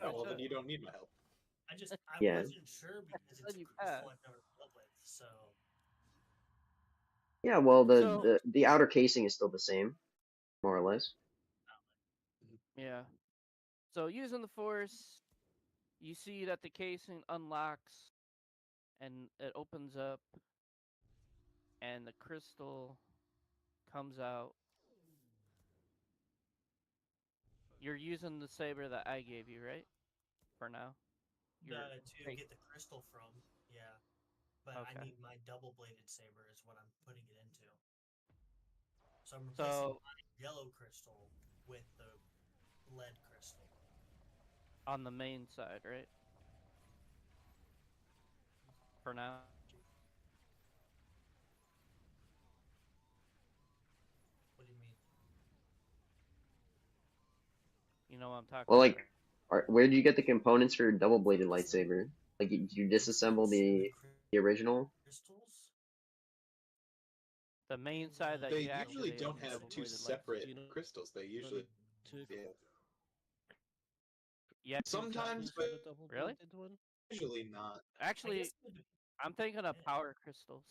Oh, well, then you don't need my help. I Yeah. wasn't sure because it's a You crystal passed. I've never dealt with, so Yeah, well, So- the outer casing is still the same, more or less. Yeah. So using the force, you see that the casing unlocks and it opens up and the crystal comes out. You're using the saber that I gave you, right? For now. to get the crystal from, yeah. But I Okay. need my double-bladed saber is what I'm putting it into. So I'm replacing my yellow crystal with the lead crystal. On the main side, right? For now. What do you mean? You know what I'm talking Well, about, like, right? where do you get the components for your double-bladed lightsaber? Like, did you disassemble the original? Crystals? The main side that They you usually activate don't on the have two double-bladed separate lightsaber. crystals. They usually yeah. Yeah. Sometimes, but Really? usually not. Actually, I'm thinking of power crystals.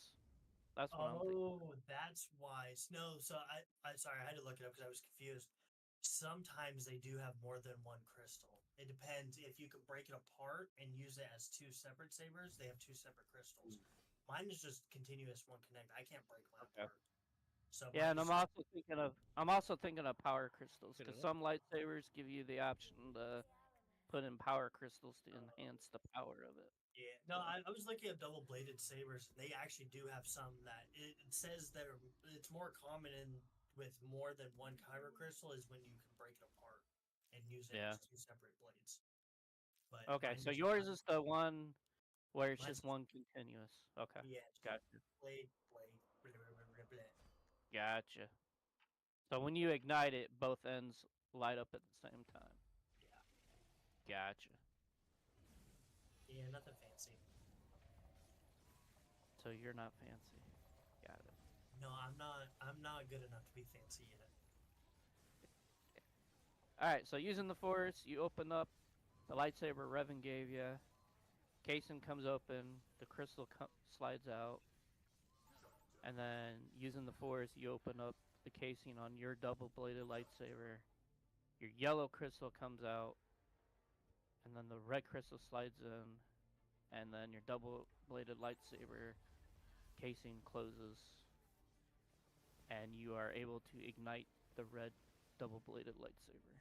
That's what I'm thinking. Oh, that's why. No, so I sorry, I had to look it up because I was confused. Sometimes they do have more than one crystal. It depends if you can break it apart and use it as two separate sabers. They have two separate crystals. Mine is just continuous one connect. I can't break mine apart. So yeah, and I'm also thinking of power crystals because some lightsabers give you the option to put in power crystals to enhance the power of it. Yeah, no, I was looking at double-bladed sabers. They actually do have some that it says that it's more common in with more than one kyber crystal is when you can break it apart and use it as two separate blades. But okay, so yours is the one where it's just one continuous. Okay, yeah, gotcha. Blade, blah, blah, blah. Gotcha. So when you ignite it, both ends light up at the same time. Yeah. Gotcha. Yeah, nothing fancy. So you're not fancy. Got it. No, I'm not. I'm not good enough to be fancy yet. All right. So using the force, you open up the lightsaber Revan gave you. Casing comes open. The crystal slides out. And then using the force, you open up the casing on your double-bladed lightsaber. Your yellow crystal comes out, and then the red crystal slides in, and then your double-bladed lightsaber casing closes, and you are able to ignite the red double-bladed lightsaber.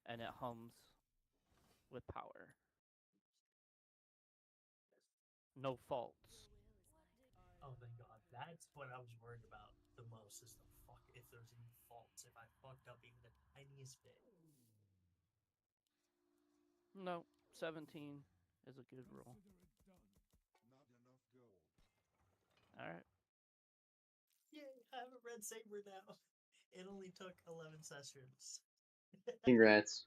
And it hums with power. No faults. Oh, thank God. That's what I was worried about the most is the fuck if there's any faults, if I fucked up even the tiniest bit. No, 17 is a good roll. Alright. Yay, I have a red saber now. It only took 11 sessions. Congrats.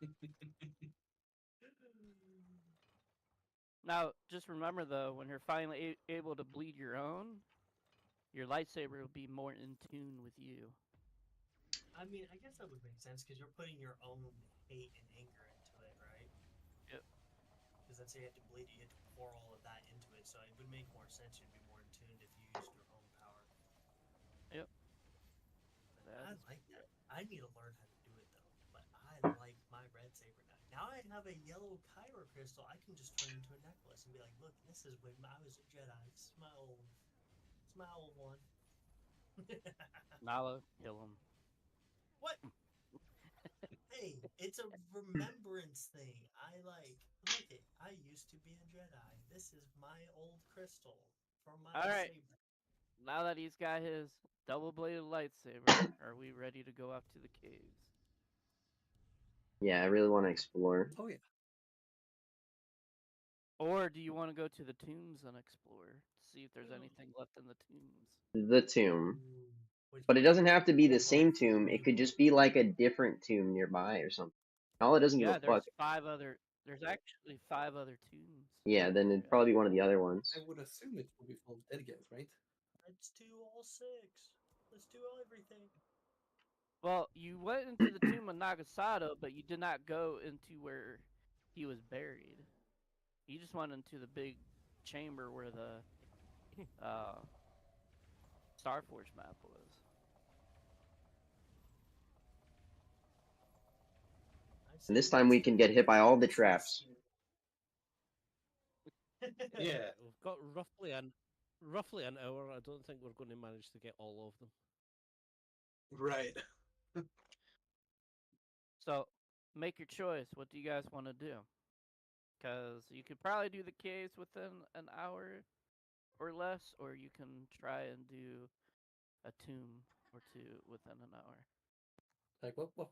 Now, just remember though, when you're finally able to bleed your own, your lightsaber will be more in tune with you. I mean, I guess that would make sense because you're putting your own hate and anger into it, right? Yep. Because that's how you have to bleed it, you have to pour all of that into it. So it would make more sense. You'd be more in tune if you used your own power. Yep. I like that. I need to learn how to do it though. But I like my red saber now. Now I have a yellow kyber crystal. I can just turn into a necklace and be like, look, this is when I was a Jedi. It's my old one. Nala, kill him. What? Hey, it's a remembrance thing. Look it, I used to be a Jedi. This is my old crystal from my Alright. saber. Now that he's got his double-bladed lightsaber, are we ready to go up to the caves? Yeah, I really want to explore. Oh yeah. Or do you want to go to the tombs and explore to see if there's anything left in the tombs? The tomb. But it doesn't have to be the same tomb. It could just be like a different tomb nearby or something. All it doesn't give a fuck. There's actually 5 other tombs. Yeah, then it'd probably be one of the other ones. I would assume it would be full of dead guys, right? Let's do all 6. Let's do everything. Well, you went into the tomb of Nagasado, but you did not go into where he was buried. You just went into the big chamber where the Starforge map was. And this time we can get hit by all the traps. Yeah. We've got roughly an hour. I don't think we're going to manage to get all of them. Right. So, make your choice. What do you guys want to do? Because you could probably do the caves within an hour or less, or you can try and do a tomb or two within an hour. Like what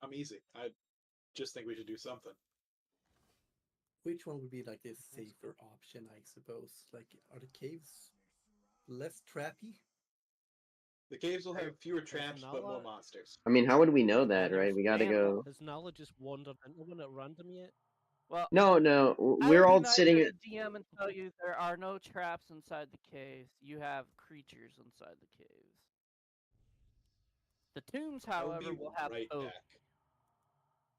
I'm easy. I just think we should do something. which one would be like the safer option, I suppose? Like, are the caves less trappy? The caves will have fewer traps, but more Nala- monsters. I mean, how would we know that, Well, right? We gotta and- go. Has Nala just wandered into one at random yet? Well, No, no, I we're would be all nice sitting. as a DM and tell you there are no traps inside the caves. You have creatures inside the caves. The tombs, I will however, be will have right both. back.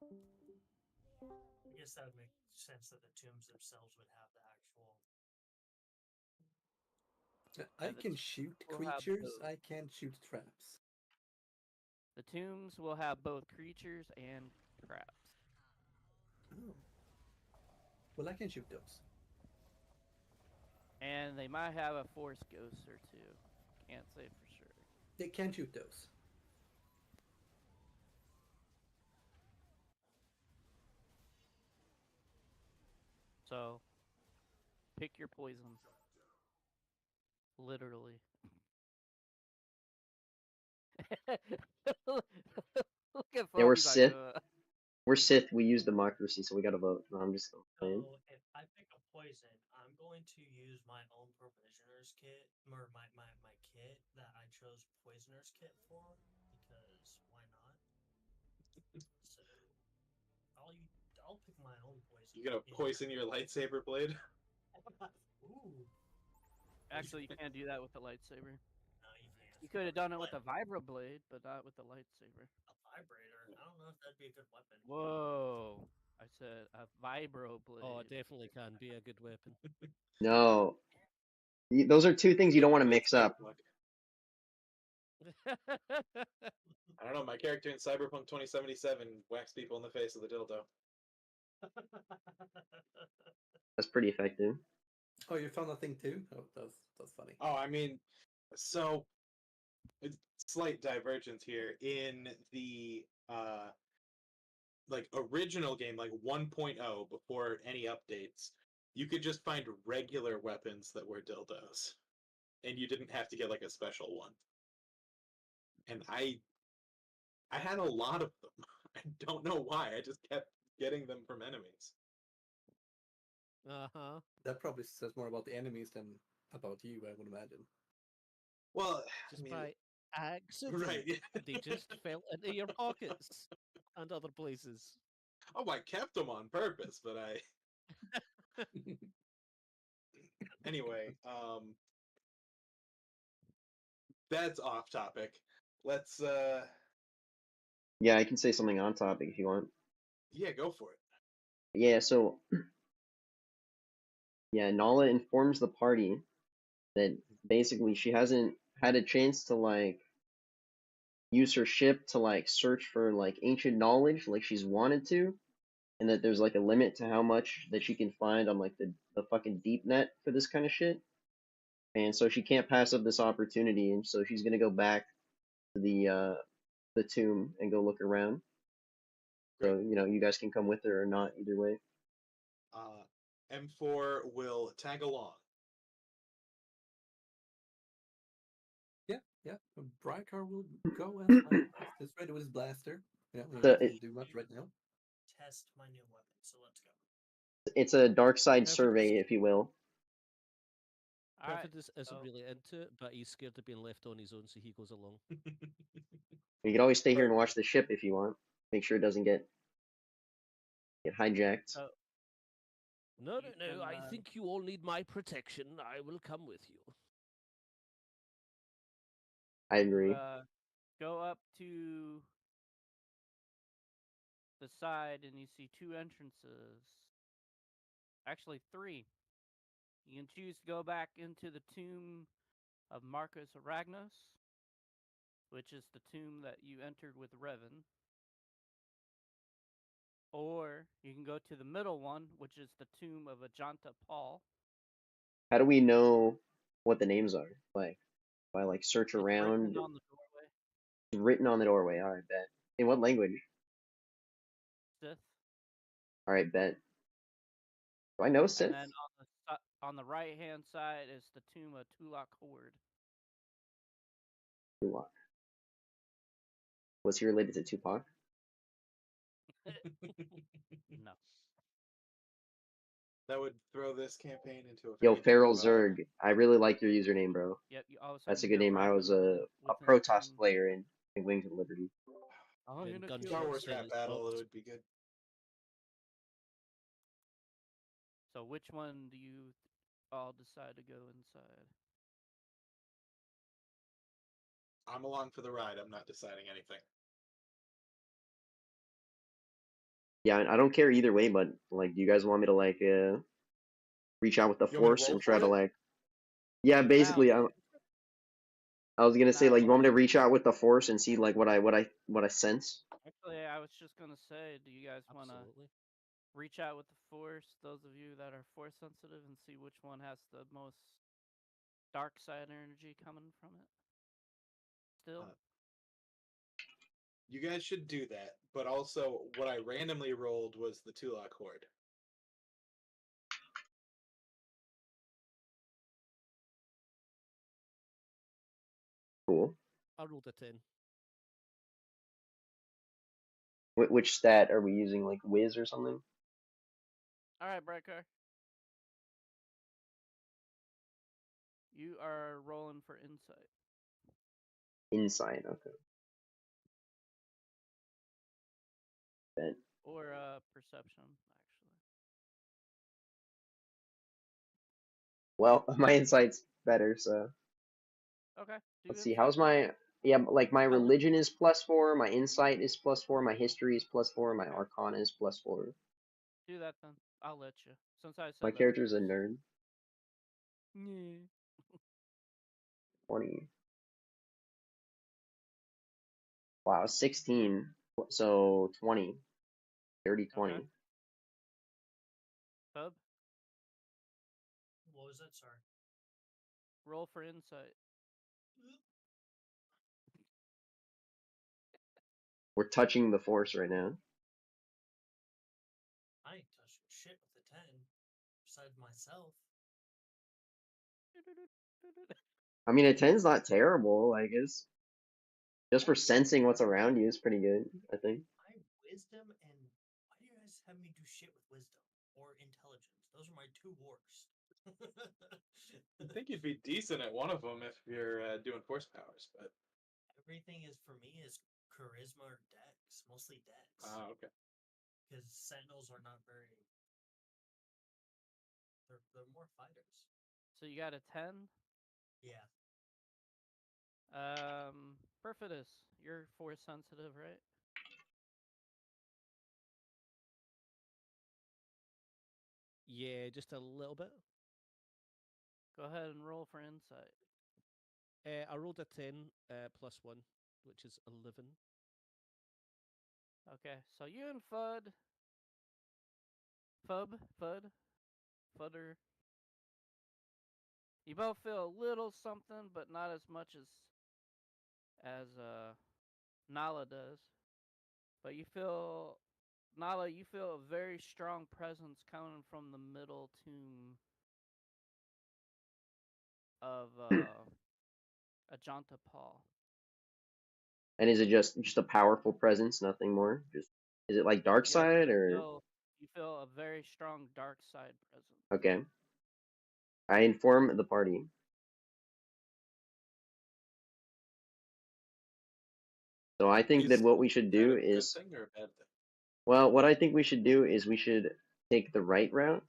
I guess that would make sense that the tombs themselves would have the actual. I the can shoot will have creatures. both. I can't shoot traps. The tombs will have both creatures and traps. Oh. Well, I can shoot those. And they might have a force ghost or two. Can't say for sure. They can shoot those. So, pick your poison. Literally. Look at Yeah, we're Foamy's like, Sith. We're Sith. We use democracy, so we gotta vote. No, I'm just playing. So if I pick a poison, I'm going to use my own provisioner's kit, or my kit that I chose poisoner's kit for, because why not? So I'll pick my own poison. You gonna Yeah. poison your lightsaber blade? Ooh, Actually, you can't do that with the lightsaber. no, you can't. You could have done it with a vibroblade, but not with the lightsaber. A vibrator. I don't know if that'd be a good weapon. Whoa! I said a vibroblade. Oh, it definitely can be a good weapon. No, those are two things you don't want to mix up. I don't know. My character in Cyberpunk 2077 whacks people in the face with a dildo. That's pretty effective. Oh, you found a thing too? Oh, that's funny. Oh, I mean, so it's slight divergence here in the like original game, like 1.0, before any updates. You could just find regular weapons that were dildos, and you didn't have to get like a special one. And I had a lot of them. I don't know why. I just kept getting them from enemies. Uh-huh. That probably says more about the enemies than about you, I would imagine. Well, Just I mean, by accident. right. They just fell into your pockets and other places. Oh, I kept them on purpose, but I anyway, that's off topic. Let's Yeah, I can say something on topic if you want. yeah, go for it. Yeah, so yeah, Nala informs the party that basically she hasn't had a chance to like use her ship to like search for like ancient knowledge like she's wanted to, and that there's like a limit to how much that she can find on like the fucking deep net for this kind of shit. And so she can't pass up this opportunity, and so she's gonna go back to the tomb and go look around. So, you know, you guys can come with her or not, either way. M4 will tag along. Yeah. Brykar will go as well. He's ready with his blaster. Yeah, he So doesn't do much right now. Test my new weapon. So let's go. It's a dark side Perfect. survey, if you will. Alright, Perfidus isn't so- really into it, but he's scared of being left on his own, so he goes along. You can always stay here and watch the ship if you want. Make sure it doesn't get hijacked. Oh. No, You can, I think you all need my protection. I will come with you. I agree. go up to the side and you see 2 entrances. Actually, 3. You can choose to go back into the tomb of Marcus Aragnos, which is the tomb that you entered with Revan. Or you can go to the middle one, which is the tomb of Ajanta Paul. How do we know what the names are? Like, by like search It's written around. on the doorway. It's written on the doorway. All right, bet. In what language? Sith. All right, bet. Do I know And Sith? then on the right hand side is the tomb of Tulak Horde. Tupac. Was he related to Tupac? No. That would throw this campaign into a Yo, very Feral different vibe. Zerg. I really like your username, bro. Yep. All of a That's a sudden good you hear name. I was Revan a within the Protoss tomb. player in Wings of Liberty. Oh, Then you're gunshot Star Wars saying rap it's battle, stopped. it would be good. So which one do you all decide to go inside? I'm along for the ride. I'm not deciding anything. Yeah, I don't care either way, but like, do you guys want me to like reach out with the You want me to Force roll and try for to it? like? Yeah, basically, Now, I was gonna say now, like, you want me to reach out with the Force and see like what I sense? actually, I was just gonna say, do you guys want to Absolutely. reach out with the Force, those of you that are Force sensitive, and see which one has the most dark side energy coming from it? Still? You guys should do that. But also, what I randomly rolled was the Tulak Horde. Cool. I rolled a 10. Which stat are we using? Like Wiz or something? All right, Breaker. You are rolling for insight. Insight. Okay. Bet. Or perception, actually. Well, my insight's better, so Okay. Do let's see. insight. How's my like my I'll let religion is +4, my insight is +4, my history is +4, my arcana is +4. do that then. I'll let you. Since I said My that character's a first. nerd. Yeah. 20. Wow, 16. So 20. 30, 20. Okay. Bub, What was that? Sorry. roll for insight. We're touching the Force right now. I ain't touching shit with a 10. Besides myself. I mean, a 10's not terrible. Like, it's just for sensing what's around you is pretty good, I think. I wisdom and why do you guys have me do shit with wisdom or intelligence? Those are my 2 worst. I think you'd be decent at one of them if you're doing force powers, but Everything is for me is charisma or dex, mostly dex. okay. Because sentinels are not very. They're more fighters. So you got a 10. Yeah. Perfidious, you're force sensitive, right? Yeah, just a little bit. Go ahead and roll for insight. I rolled a 10 +1, which is 11. Okay, so you and Fudder, you both feel a little something, but not as much as Nala does. But Nala, you feel a very strong presence coming from the middle tomb of Ajanta Paul. And is it just a powerful presence, nothing more? Just is it like dark Yes, side or you feel a very strong dark side presence. okay? I inform the party. So I think that what we should Is that do a good is, thing or a bad thing? well, what I think we should do is we should take the right route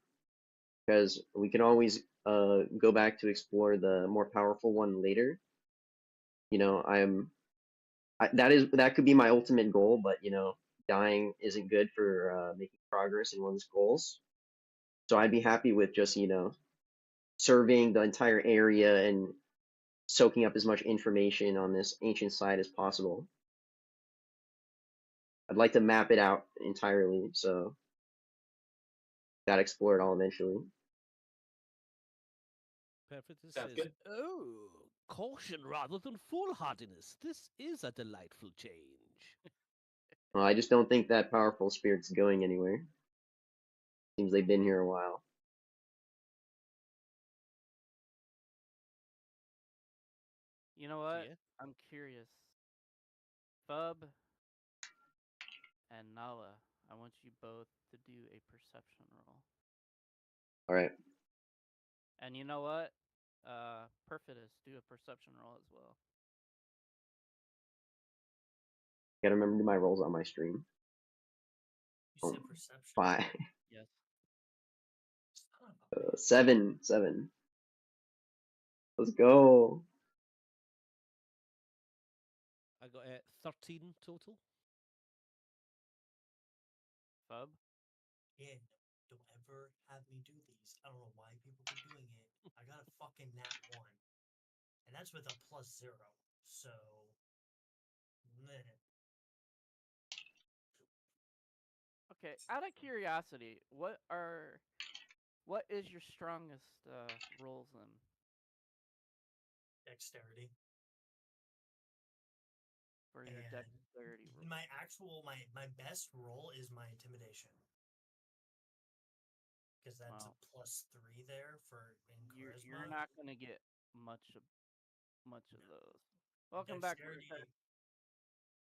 because we can always go back to explore the more powerful one later. You know, that could be my ultimate goal, but you know, dying isn't good for making progress in one's goals. So I'd be happy with just, you know, surveying the entire area and soaking up as much information on this ancient site as possible. I'd like to map it out entirely, so gotta explore it all eventually. Perfect Sounds says, good. "Oh, caution rather than foolhardiness. This is a delightful change." Well, I just don't think that powerful spirit's going anywhere. Seems they've been here a while. You know So what? yeah, I'm curious. Fub and Nala, I want you both to do a perception roll. All right, And you know what? Perfidious, do a perception roll as well. gotta remember to do my rolls on my stream. You Oh, said perception. 5, Yes. Son of a bitch. 7. Let's go. I got 13 total. Fub? Yeah, don't ever have me do these. I don't know why people keep doing it. I got a fucking nat 1. And that's with a +0. So, meh. Okay, out of curiosity, what is your strongest rolls in? Dexterity. For your And dexterity roll? my best roll is my intimidation. Because that's Wow. a +3 there for in charisma. You're not gonna get much of those. Welcome back, Dexterity. Richard.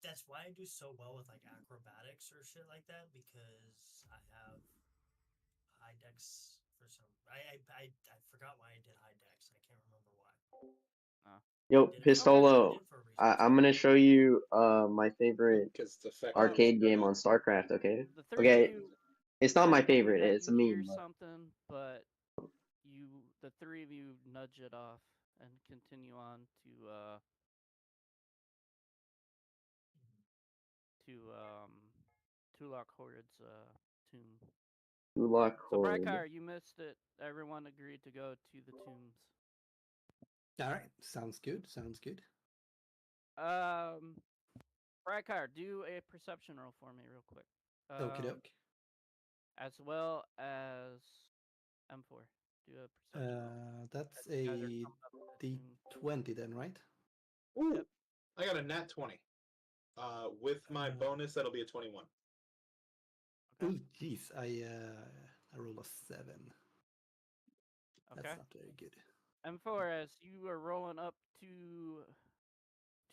That's why I do so well with like acrobatics or shit like that, because I have high dex for some. I forgot why I did high dex. I can't remember why. Yo, Did it for- Pistolo, did it for a reason, I'm gonna show you my favorite Because it's effective. arcade game on StarCraft. Okay. The three Okay. of you, It's not my three of you favorite. It's a didn't hear meme. But something, but the three of you nudge it off and continue on to Tulak Horde's tomb. Tulak So Horde. Brykar, you missed it. Everyone agreed to go to the tombs. All right, sounds good. Sounds good. Brykar, do a perception roll for me real quick. Okie doke. As well as M4. Do a perception roll. That's As you guys are a coming up to the tomb. D20 then, right? Ooh, Yep. I got a nat 20. With my bonus, that'll be a 21. Okay. Oh, jeez, I rolled a 7. Okay. That's not very good. M4, as you are rolling up to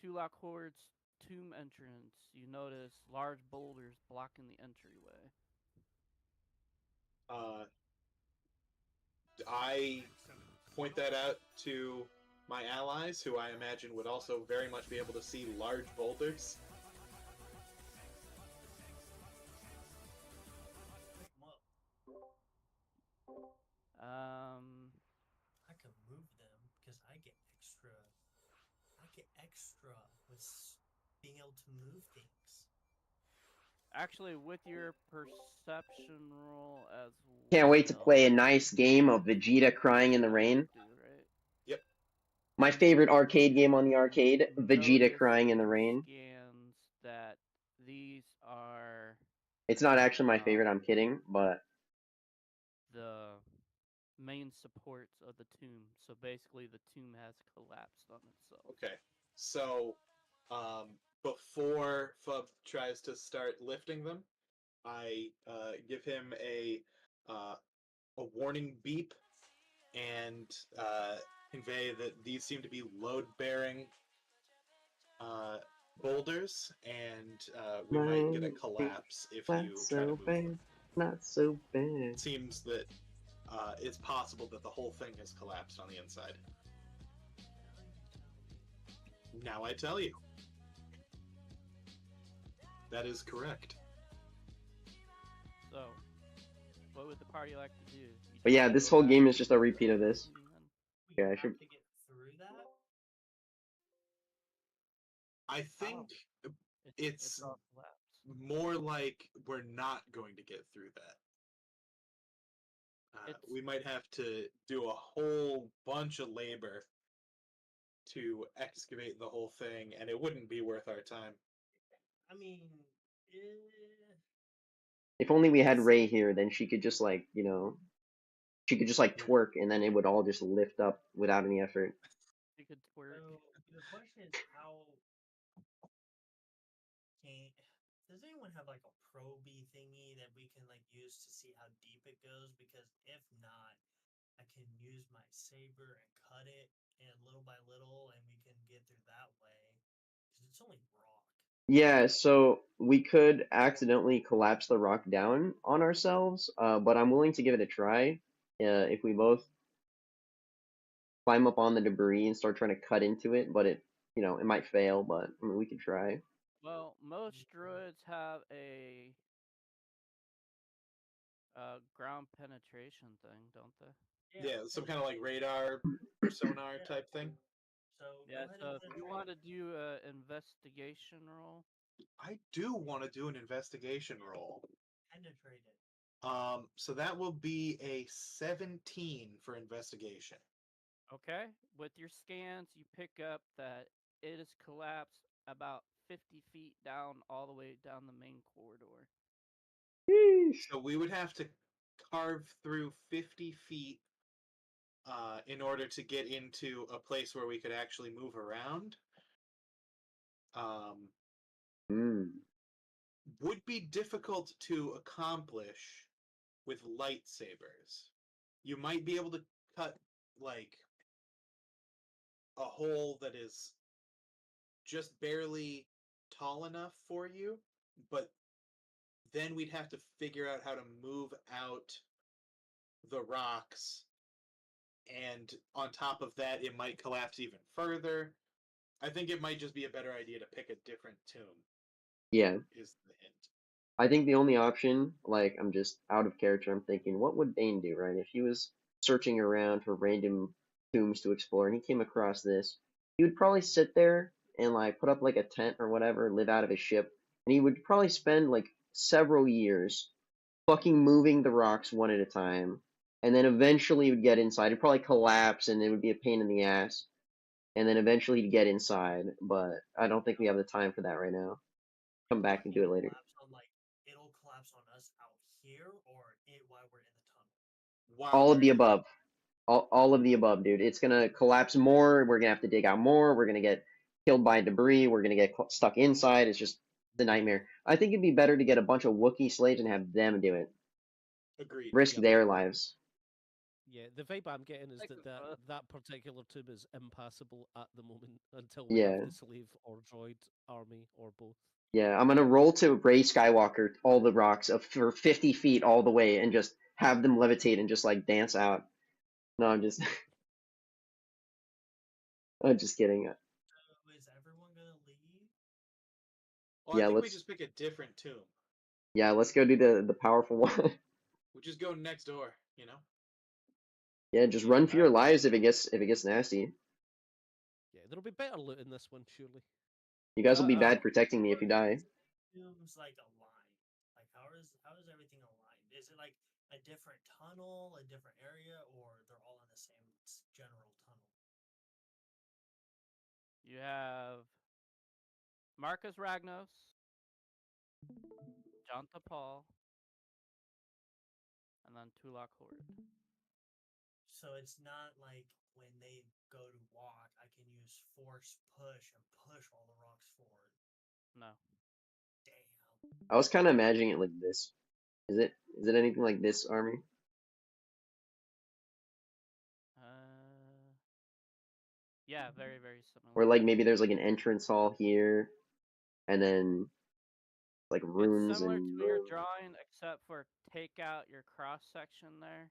Tulak Horde's tomb entrance, you notice large boulders blocking the entryway. I point that out to my allies, who I imagine would also very much be able to see large boulders. Pick 'em up. I can move them because I get extra. With being able to move things. Actually, with your perception roll as well. Can't wait to play a nice game of Vegeta crying in the rain. Right? Yep. My favorite arcade game on the arcade, Vegeta Notice crying in the with rain. Scans that these are It's not actually my favorite, I'm kidding, but the main supports of the tomb. So basically, the tomb has collapsed on itself. Okay, so before Fub tries to start lifting them, I give him a warning beep and convey that these seem to be load-bearing boulders, and we might get a collapse if you try to move them. Not so bad. It seems that it's possible that the whole thing has collapsed on the inside. Now I tell you. That is correct. So, what would the party like to do? You But yeah, just this go whole back game to is just a repeat of the this. tomb then? We Yeah, I have should- to get through that. I think It's it's all collapsed. more like we're not going to get through that. We might have to do a whole bunch of labor to excavate the whole thing, and it wouldn't be worth our time. I mean, If only we had Yes. Ray here, then she could just like, she could just like Yeah. twerk, and then it would all just lift up without any effort. You could twerk. so the question is how can does anyone have like a proby thingy that we can like use to see how deep it goes? Because if not, I can use my saber and cut it and little by little, and we can get through that way. Because it's only rock. Yeah, so we could accidentally collapse the rock down on ourselves, but I'm willing to give it a try. If we both climb up on the debris and start trying to cut into it, but it might fail, but I mean, we could try. Well, most druids have a ground penetration thing, don't they? Yeah, some kind of like penetration. radar or sonar Yeah. type thing. So Yeah. go ahead So and if you penetrate. want to do an investigation roll, I do want to do an investigation roll. Penetrate it. So that will be a 17 for investigation. okay. With your scans, you pick up that it is collapsed about 50 feet down, all the way down the main corridor. Sheesh. So we would have to carve through 50 feet in order to get into a place where we could actually move around. Hmm. Would be difficult to accomplish with lightsabers. You might be able to cut like a hole that is just barely tall enough for you, but then we'd have to figure out how to move out the rocks, and on top of that, it might collapse even further. I think it might just be a better idea to pick a different tomb, Yeah. is the hint. I think the only option, like, I'm just out of character, I'm thinking, what would Bane do, right? If he was searching around for random tombs to explore and he came across this, he would probably sit there and, like, put up, like, a tent or whatever, live out of his ship, and he would probably spend, like, several years fucking moving the rocks one at a time, and then eventually he would get inside. He'd probably collapse and it would be a pain in the ass, and then eventually he'd get inside, but I don't think we have the time for that right now. Come back and do it later. It'll collapse on us out here, or while we're in the tunnel. While All of we're the in above. All of the above, dude. It's gonna collapse more. We're gonna have to dig out more. We're gonna get killed by debris. We're gonna get stuck inside. It's just the nightmare. I think it'd be better to get a bunch of Wookiee slaves and have them do it. Agreed. Risk Yep. their lives. Yeah, the vibe I'm getting is Like that the- that particular tomb is impassable at the moment until we Yeah. have the slave or droid army or both. Yeah, I'm gonna roll to Ray Skywalker all the rocks for 50 feet all the way and just have them levitate and just like dance out. No, I'm just I'm just kidding. So is everyone gonna leave? Well, Yeah, I think we let's just pick a different tomb. let's go do the powerful one. We just go next door, you know? Yeah, just run for your Alright. lives if it gets nasty. Yeah, there'll be better loot in this one, surely. You guys will be Uh-oh. bad protecting me if you die. Tombs like aligned. Like how is everything aligned? Is it like a different tunnel, a different area, or they're all in the same general tunnel? You have Marcus Ragnos, Jonta Paul, and then Tulak Horde. So it's not like when they go to walk, I can use force push and push all the rocks forward. No. Damn. I was kind of imagining it like this. Is it anything like this, Army? Yeah, very, very Or similar. like maybe there's like an entrance hall here, and then like It's rooms similar and to your drawing, except for take out your cross section there.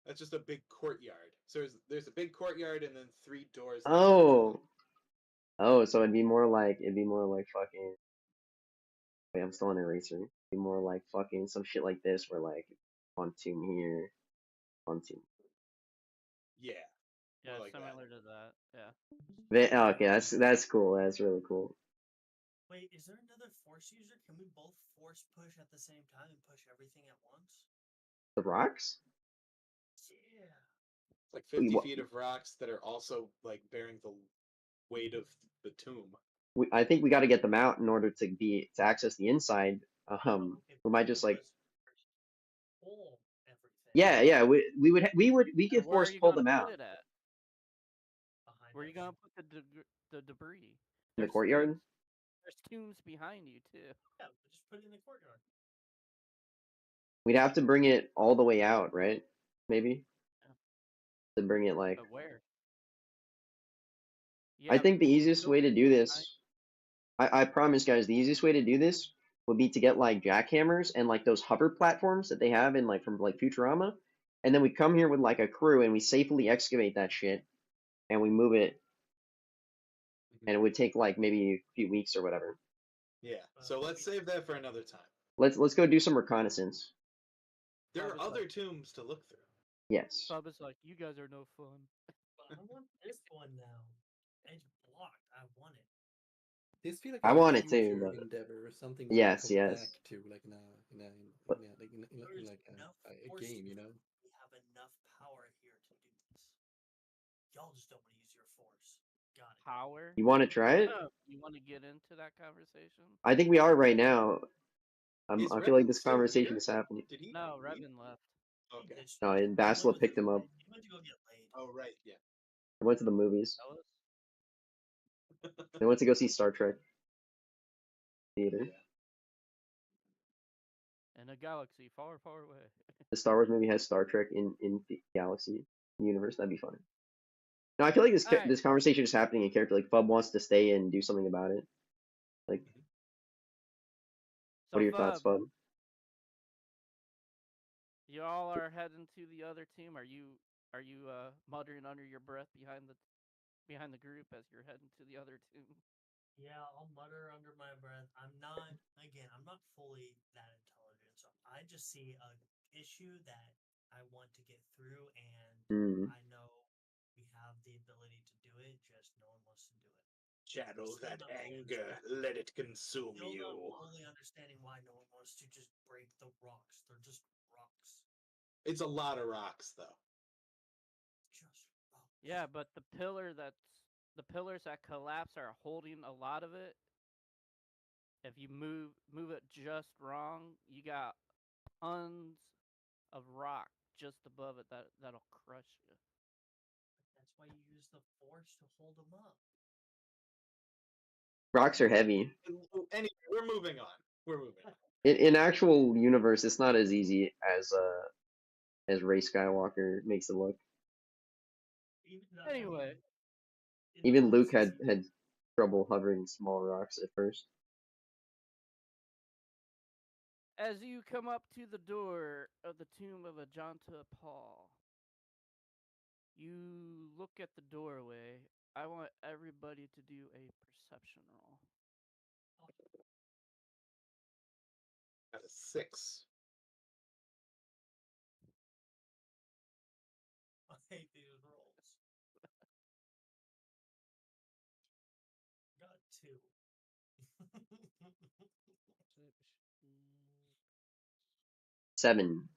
That's just a big courtyard. So there's a big courtyard and then 3 doors. Oh, so it'd be more like fucking. Wait, I'm still an eraser. It'd be more like fucking some shit like this, where like one tomb here, one tomb. Yeah. Yeah, like that. similar to that. Yeah. Okay, that's cool. That's really cool. Wait, is there another force user? Can we both force push at the same time and push everything at once? The rocks? Yeah. It's like Wait, 50 what? feet of rocks that are also like bearing the weight of the tomb. I think we got to get them out in order to access the inside. Okay, We might just like let's first pull everything yeah. We And could where are force you pull gonna them put out it at? behind Where are you us. gonna put the debris? in the There's courtyard. tombs- There's tombs behind you too. Yeah, we'll just put it in the courtyard. We'd have to bring it all the way out, right? Maybe to bring it like. But where? I Yeah, think the easiest way to do behind. this, I promise, guys, the easiest way to do this would be to get like jackhammers and like those hover platforms that they have in like from like Futurama, and then we come here with like a crew and we safely excavate that shit and we move it, and it would take like maybe a few weeks or whatever. Yeah. So let's save that for another time. Let's go do some reconnaissance. There Bob are is other like- tombs to look through. Yes. Bob is like, you guys are no fun. But I want this one now. Edge blocked. I want it. This feel like I a want it too, future but- endeavor or something we Yes, can come yes. back to, like in But- There's like enough a force game, you to- know. We have enough power here to do this. Y'all just don't want to use your force. Got it. Power. You want to try it? You want to get into that conversation? I think we are right now. Is I feel like Revan this still conversation here? is happening. Did he? No, leave? Revan left. Okay. It's- No, and he Basila went picked to him go- up. He went to go get laid. Oh right, yeah. I went to the movies. Ellis? I went to go see Star Trek theater. In a galaxy far, far away. The Star Wars movie has Star Trek in the galaxy universe. That'd be fun. No, I feel like Alright. this conversation is happening in character. Like Fub wants to stay and do something about it. Like, So what are your thoughts, Fub? You all are heading to the other team. Are you muttering under your breath behind the group as you're heading to the other team? Yeah, I'll mutter under my breath. I'm not fully that intelligent, so I just see a issue that I want to get through, and Hmm. I know we have the ability to do it. Just no one wants to do it. Channel Still that not fully anger. understanding- Let it consume Still you. not fully understanding why no one wants to just break the rocks. They're just rocks. It's a lot of rocks, though. Just rocks. Yeah, but the pillars that collapse are holding a lot of it. If you move it just wrong, you got tons of rock just above it that'll crush you. That's why you use the force to hold them up. Rocks are heavy. Anyway, we're moving on. We're moving on. In actual universe, it's not as easy as Rey Skywalker makes it look. Anyway. in the Even last Luke had season- trouble hovering small rocks at first. As you come up to the door of the tomb of Ajanta Paul, you look at the doorway. I want everybody to do a perception roll. Got a 6. I hate these rolls. Got 2. 7.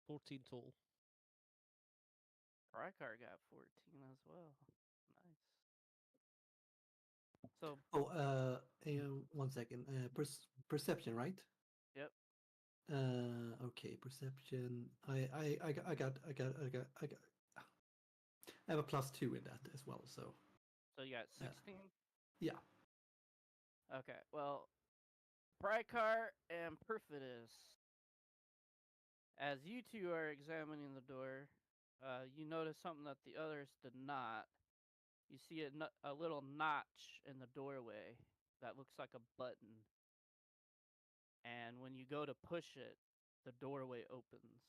14 total. Rykar got 14 as well. Nice. So, Oh, 1 second. Perception, right? Yep. Okay, perception. I got. I have a +2 in that as well. So you got 16? yeah. Okay, well, Rykar and Perfidious, as you two are examining the door, you notice something that the others did not. You see a little notch in the doorway that looks like a button. And when you go to push it, the doorway opens.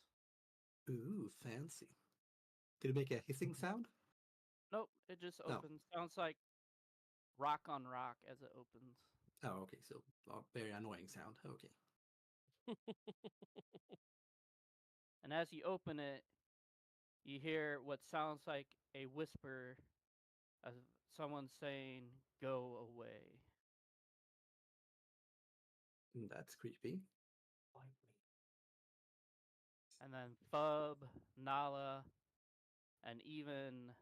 Ooh, fancy. Did it make a hissing sound? Nope, it just Oh. opens. Sounds like rock on rock as it opens. Oh, okay. So very annoying sound. Okay. And as you open it, You hear what sounds like a whisper of someone saying, "Go away." That's creepy. Fight me. And then Fub, Nala, and even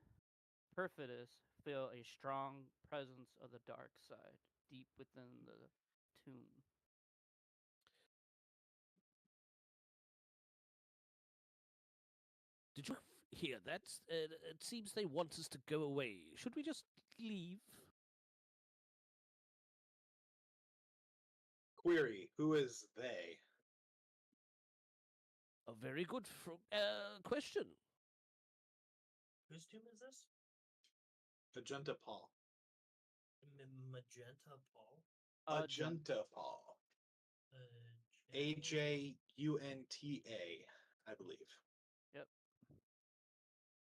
Perfidious feel a strong presence of the dark side deep within the tomb. Did you hear that? It seems they want us to go away. Should we just leave? Query: Who is they? A very good question. Whose tomb is this? Agenta Paul. Magenta Paul. Agenta Paul. AJUNTA, I believe. Yep.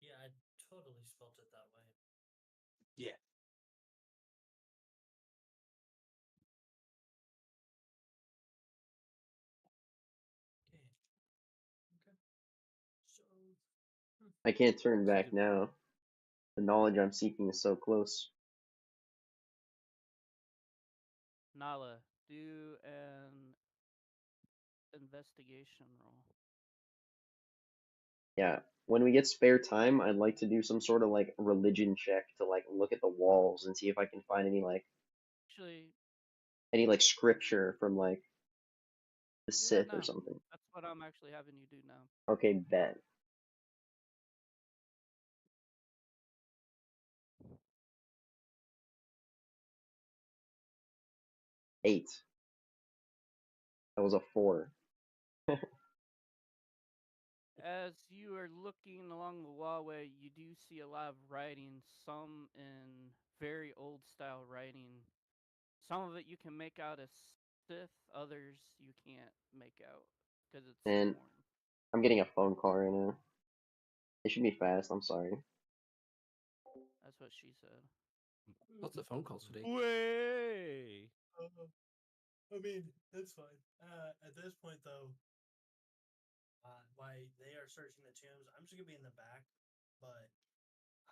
Yeah, I totally spelt it that way. Yeah. Okay. Okay. So. I can't turn It's a back good- now. The knowledge I'm seeking is so close. Nala, do an investigation roll. Yeah. When we get spare time, I'd like to do some sort of like religion check to like look at the walls and see if I can find Actually, any like scripture from like the do that Sith or now. something. That's what I'm actually having you do now. Okay, bet. 8. That was a 4. As you are looking along the wallway, you do see a lot of writing, some in very old style writing. Some of it you can make out as Sith, others you can't make out because it's And torn. I'm getting a phone call right now. It should be fast. I'm sorry. That's what she said. Lots of phone calls today. Way! I mean, that's fine. At this point, though, while they are searching the tombs, I'm just gonna be in the back, but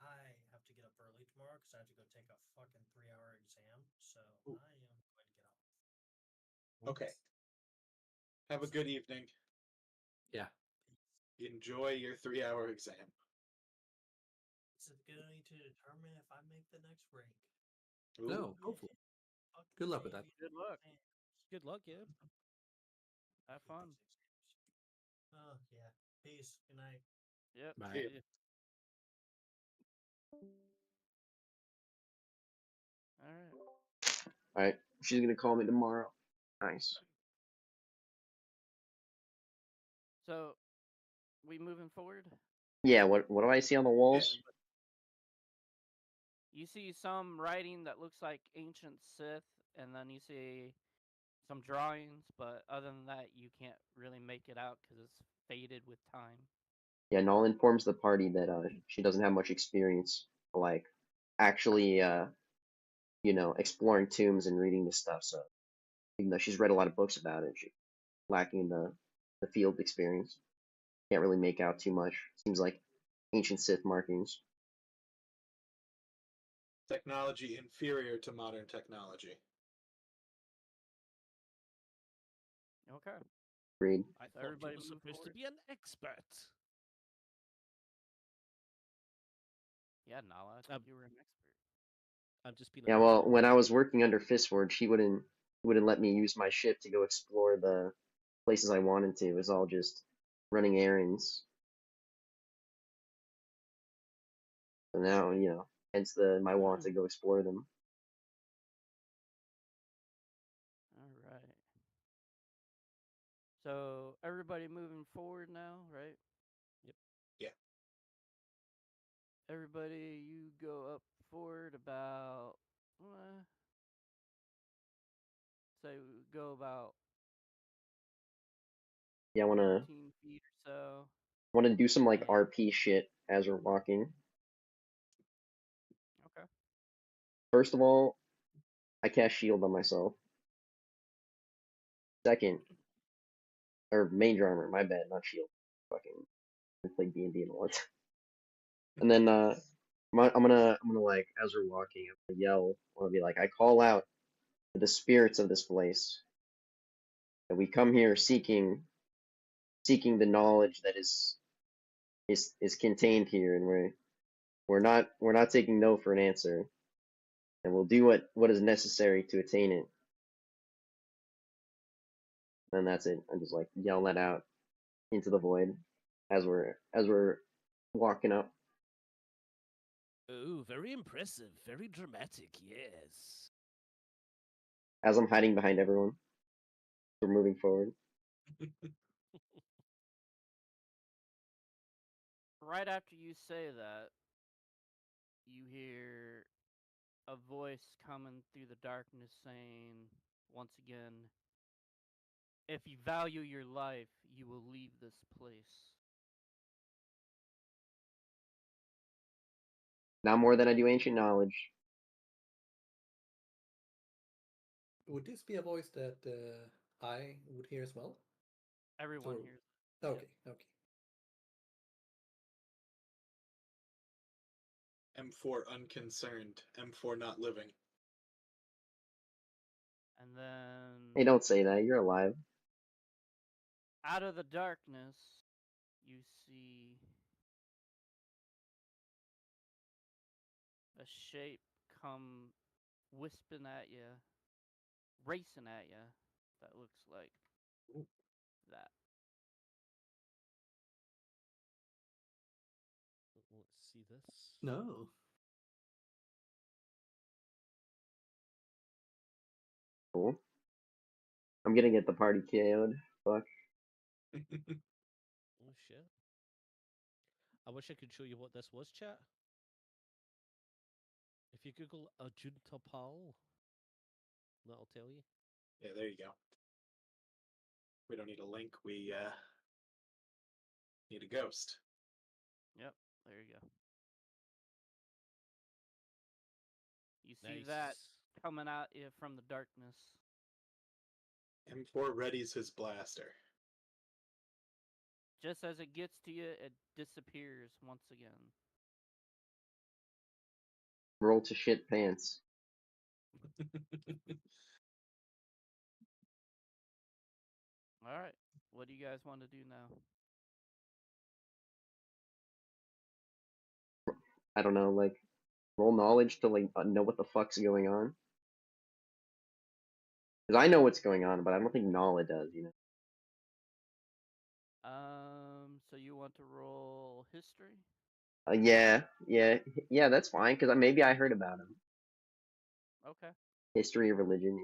I have to get up early tomorrow because I have to go take a fucking 3-hour exam. So Ooh. I am going to get off. Okay. Have a good evening. Yeah. Enjoy your 3-hour exam. It's going to determine if I make the next rank. Ooh. No, hopefully. Fucking Good luck with that. baby Good luck. exams. Good luck, yeah. Have Hate fun. these exams. Oh yeah. Peace. Good night. Yep. Bye. See ya. All right. Alright. She's gonna call me tomorrow. Nice. So, we moving forward? Yeah, what do I see on the walls? You see some writing that looks like ancient Sith, and then you see some drawings, but other than that, you can't really make it out because it's faded with time. Yeah, Null informs the party that she doesn't have much experience like actually exploring tombs and reading this stuff, so even though she's read a lot of books about it, she's lacking the field experience. Can't really make out too much. Seems like ancient Sith markings. Technology inferior to modern technology. Okay. Agreed. I So thought everybody you were move supposed to forward? be an expert. Yeah, Nala, I thought you were an expert. I'm just being a Yeah, nice well, boy. when I was working under Fistforge, he wouldn't let me use my ship to go explore the places I wanted to. It was all just running errands. So now, hence my want to go explore them. All right. So everybody moving forward now, right? Yep. Yeah. Everybody, you go up forward about, say, go about Yeah, I wanna 15 feet or so. do some like and- RP shit as we're walking. Okay. First of all, I cast shield on myself. Second, or mage armor, my bad, not shield. Fucking I played D&D a lot. And then I'm gonna like as we're walking, I'm gonna yell or be like, I call out to the spirits of this place that we come here seeking the knowledge that is contained here, and we're not taking no for an answer, and we'll do what is necessary to attain it. And that's it. I'm just like yell that out into the void as we're walking up. Oh, very impressive, very dramatic, yes. As I'm hiding behind everyone. We're moving forward. Right after you say that, you hear a voice coming through the darkness saying, once again, if you value your life, you will leave this place. Not more than I do ancient knowledge. Would this be a voice that I would hear as well? Everyone Or- hears. Okay, okay. M4 unconcerned. M4 not living. And then, Hey, don't say that. You're alive. out of the darkness, you see a shape come wisping at you, racing at you, that looks like Ooh. that. Let's see this. No. Cool. I'm gonna get the party KO'd. Fuck. Oh shit. I wish I could show you what this was, chat. If you Google Ajunta Pal, that'll tell you. Yeah, there you go. We don't need a link. We need a ghost. Yep, there you go. You see that coming at you from the darkness. M4 readies his blaster. Just as it gets to you, it disappears once again. Roll to shit pants. All right, what do you guys want to do now? I don't know, like roll knowledge to like know what the fuck's going on. Because I know what's going on, but I don't think Nala does. You know. So you want to roll history? Yeah. That's fine. Because maybe I heard about him. Okay. History of religion.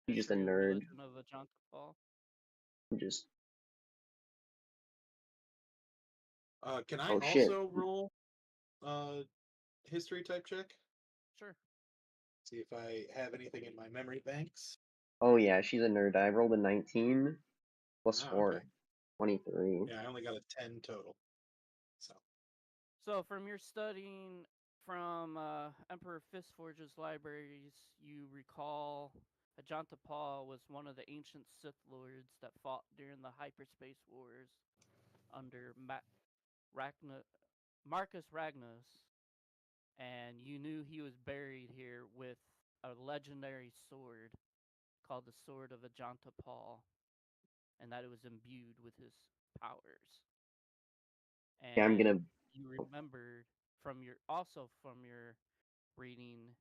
You're just a History of nerd. religion of Ajantapal. I'm just. Can I Oh, shit. also roll history type check? Sure. See if I have anything in my memory banks. Oh yeah, she's a nerd. I rolled a 19 plus Oh, 4, okay. 23. Yeah, I only got a 10 total. So from your studying from Emperor Fistforge's libraries, you recall Ajantapal was one of the ancient Sith lords that fought during the hyperspace wars under Marcus Ragnos, and you knew he was buried here with a legendary sword called the Sword of Ajantapal, and that it was imbued with his powers. And Yeah, I'm gonna. you remembered from your reading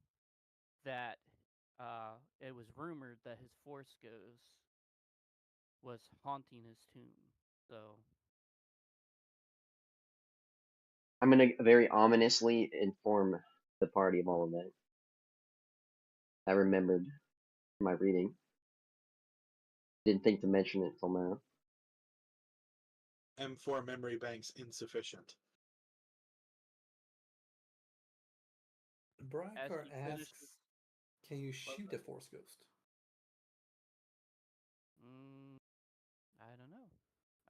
that it was rumored that his Force Ghost was haunting his tomb. So I'm gonna very ominously inform the party of all of that. I remembered from my reading. Didn't think to mention it until now. M4 memory banks insufficient. Brykar he finishes, asks, can you shoot a Force Ghost? I don't know.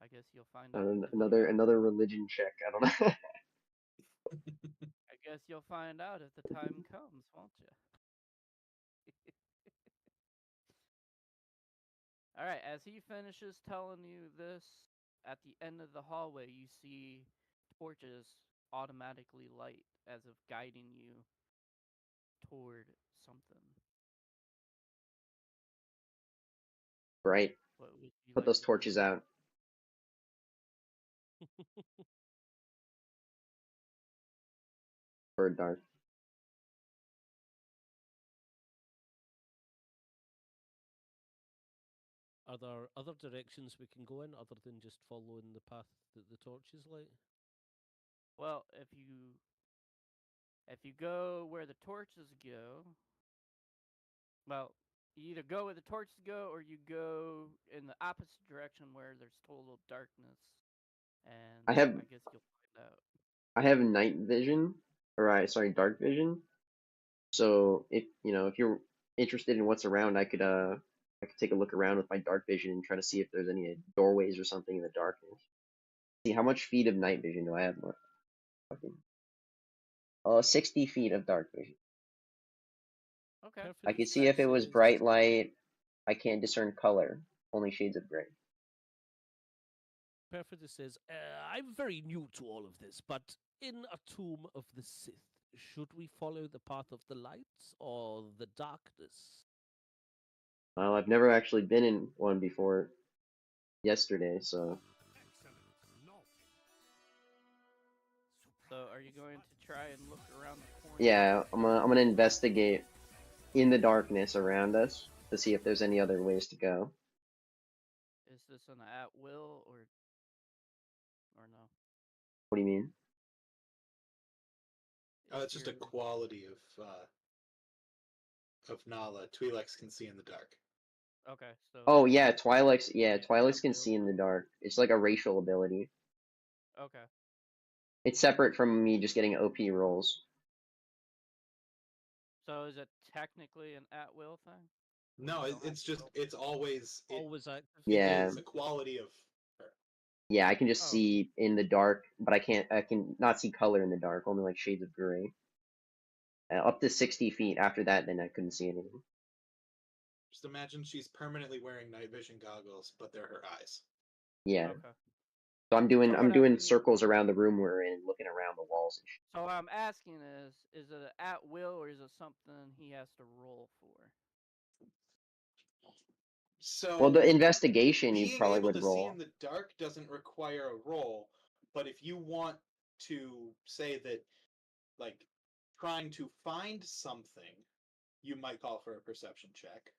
I guess you'll find out. Another religion check. I don't know. I guess you'll find out if the time comes, won't you? All right. As he finishes telling you this, at the end of the hallway, you see torches automatically light as if guiding you toward something. Right. What would you Put like those to do? torches out. For dark. Are there other directions we can go in other than just following the path that the torches light? Well, if you go where the torches go, well, you either go where the torches go or you go in the opposite direction where there's total darkness, and I have I guess you'll find out. I have night vision, sorry, dark vision. So if if you're interested in what's around, I could take a look around with my dark vision and try to see if there's any doorways or something in the darkness. See how much feet of night vision do I have left? Fucking 60 feet of dark vision. Okay. I Perfidus could see if it was says- bright light. I can't discern color, only shades of gray. Perfidus says, I'm very new to all of this, but in a tomb of the Sith, should we follow the path of the lights or the darkness? Well, I've never actually been in one before yesterday, so So, are you going to try and look around the corner? yeah, I'm gonna investigate in the darkness around us to see if there's any other ways to go. Is this an at will or no? What do you mean? If It's just a you're- quality of Nala. Twi'leks can see in the dark. Okay, so. Oh yeah, Twi'leks can Will. see in the dark. It's like a racial ability. Okay. It's separate from me just getting OP rolls. So is it technically an at will thing? No, You don't have it's to just roll. it's always Always active. Yeah. It's a quality of her. Yeah, I can just Oh. see in the dark, but I can not see color in the dark, only like shades of gray. Up to 60 feet. After that, then I couldn't see anything. Just imagine she's permanently wearing night vision goggles, but they're her eyes. Yeah. Okay. So I'm So doing what I doing mean- circles around the room we're in, looking around the walls and shit. So what I'm asking is it an at will or is it something he has to roll for? So Well, the investigation you being probably able would to see roll. in the dark doesn't require a roll, but if you want to say that, like, trying to find something, you might call for a perception check.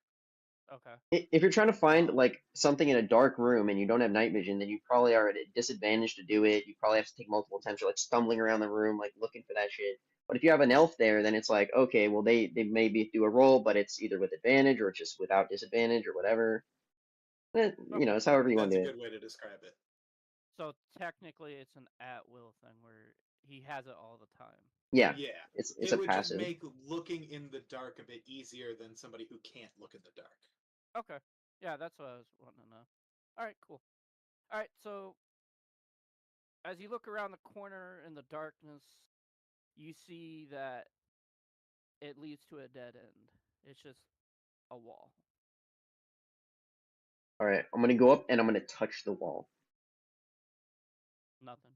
Okay. If you're trying to find like something in a dark room and you don't have night vision, then you probably are at a disadvantage to do it. You probably have to take multiple attempts. You're like stumbling around the room, like looking for that shit. But if you have an elf there, then it's like, okay, well they maybe do a roll, but it's either with advantage or just without disadvantage or whatever. It's however you want That's to a do it. good way to describe it. So technically it's an at will thing where he has it all the time. Yeah, Yeah. it's It a would passive. just make looking in the dark a bit easier than somebody who can't look in the dark. Okay. Yeah, that's what I was wanting to know. Alright, cool. Alright, so as you look around the corner in the darkness, you see that it leads to a dead end. It's just a wall. All right, I'm gonna go up and I'm gonna touch the wall. Nothing.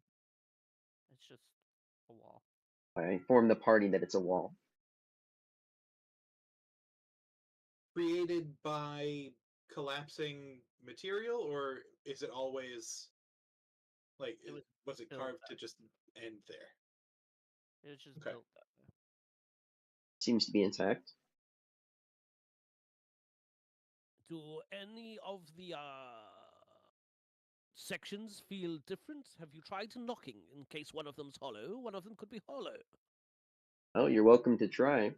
It's just a wall. I inform the party that it's a wall. Created by collapsing material, or is it always like It was was it built carved that to just end there? It was just Okay. built that way. Seems to be intact. Do any of the sections feel different? Have you tried knocking in case one of them's hollow? One of them could be hollow. Oh, you're welcome to try.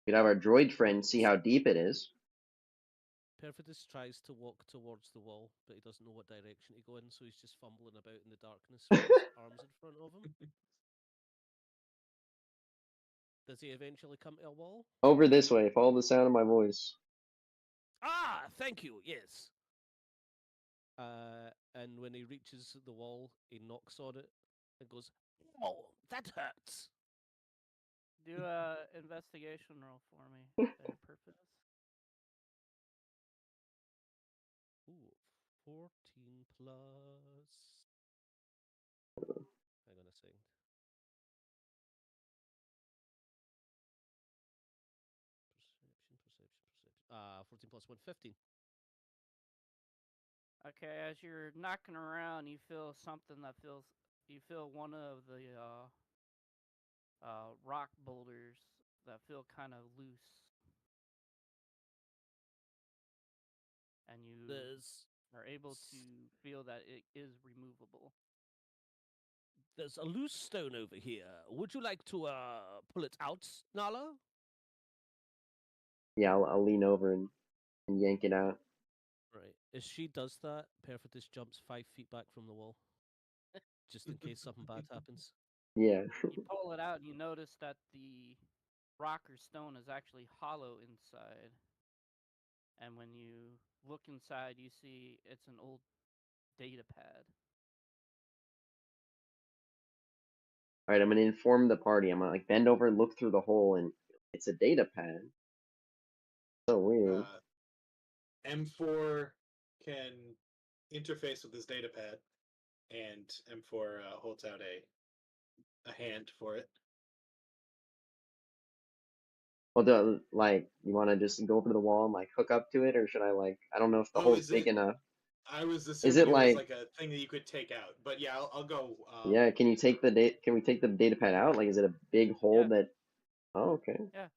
We could have our droid friend see how deep it is. Perfidus tries to walk towards the wall, but he doesn't know what direction to go in, so he's just fumbling about in the darkness with his arms in front of him. Does he eventually come to a wall? Over this way, follow the sound of my voice. Ah, thank you, yes. And when he reaches the wall, he knocks on it and goes, "Oh, that hurts." Do a investigation roll for me, there, Purpose. Ooh, 14 plus. Hang on a second. Perception. 14 plus 1, 15. Okay, as you're knocking around, you feel something that feels. You feel one of the rock boulders that feel kind of loose, and you There's are able to feel that it is removable. there's a loose stone over here. Would you like to pull it out, Nala? Yeah, I'll lean over and yank it out. Right. As she does that, Perfitus jumps 5 feet back from the wall, just in case something bad happens. Yeah. You pull it out, and you notice that the rock or stone is actually hollow inside. And when you look inside, you see it's an old data pad. All right, I'm gonna inform the party. I'm gonna like bend over, look through the hole, and it's a data pad. So weird. M4 can interface with this data pad, and M4 holds out a hand for it. Well, like, you want to just go over to the wall and like hook up to it, or should I like? I don't know if the Oh, hole's is big it? enough. I was Is assuming it it was like? like a thing that you could take out, but yeah, I'll go. Yeah, can you take the data? Can we take the data pad out? Like, is it a big hole Yeah, that? Oh, okay. yeah.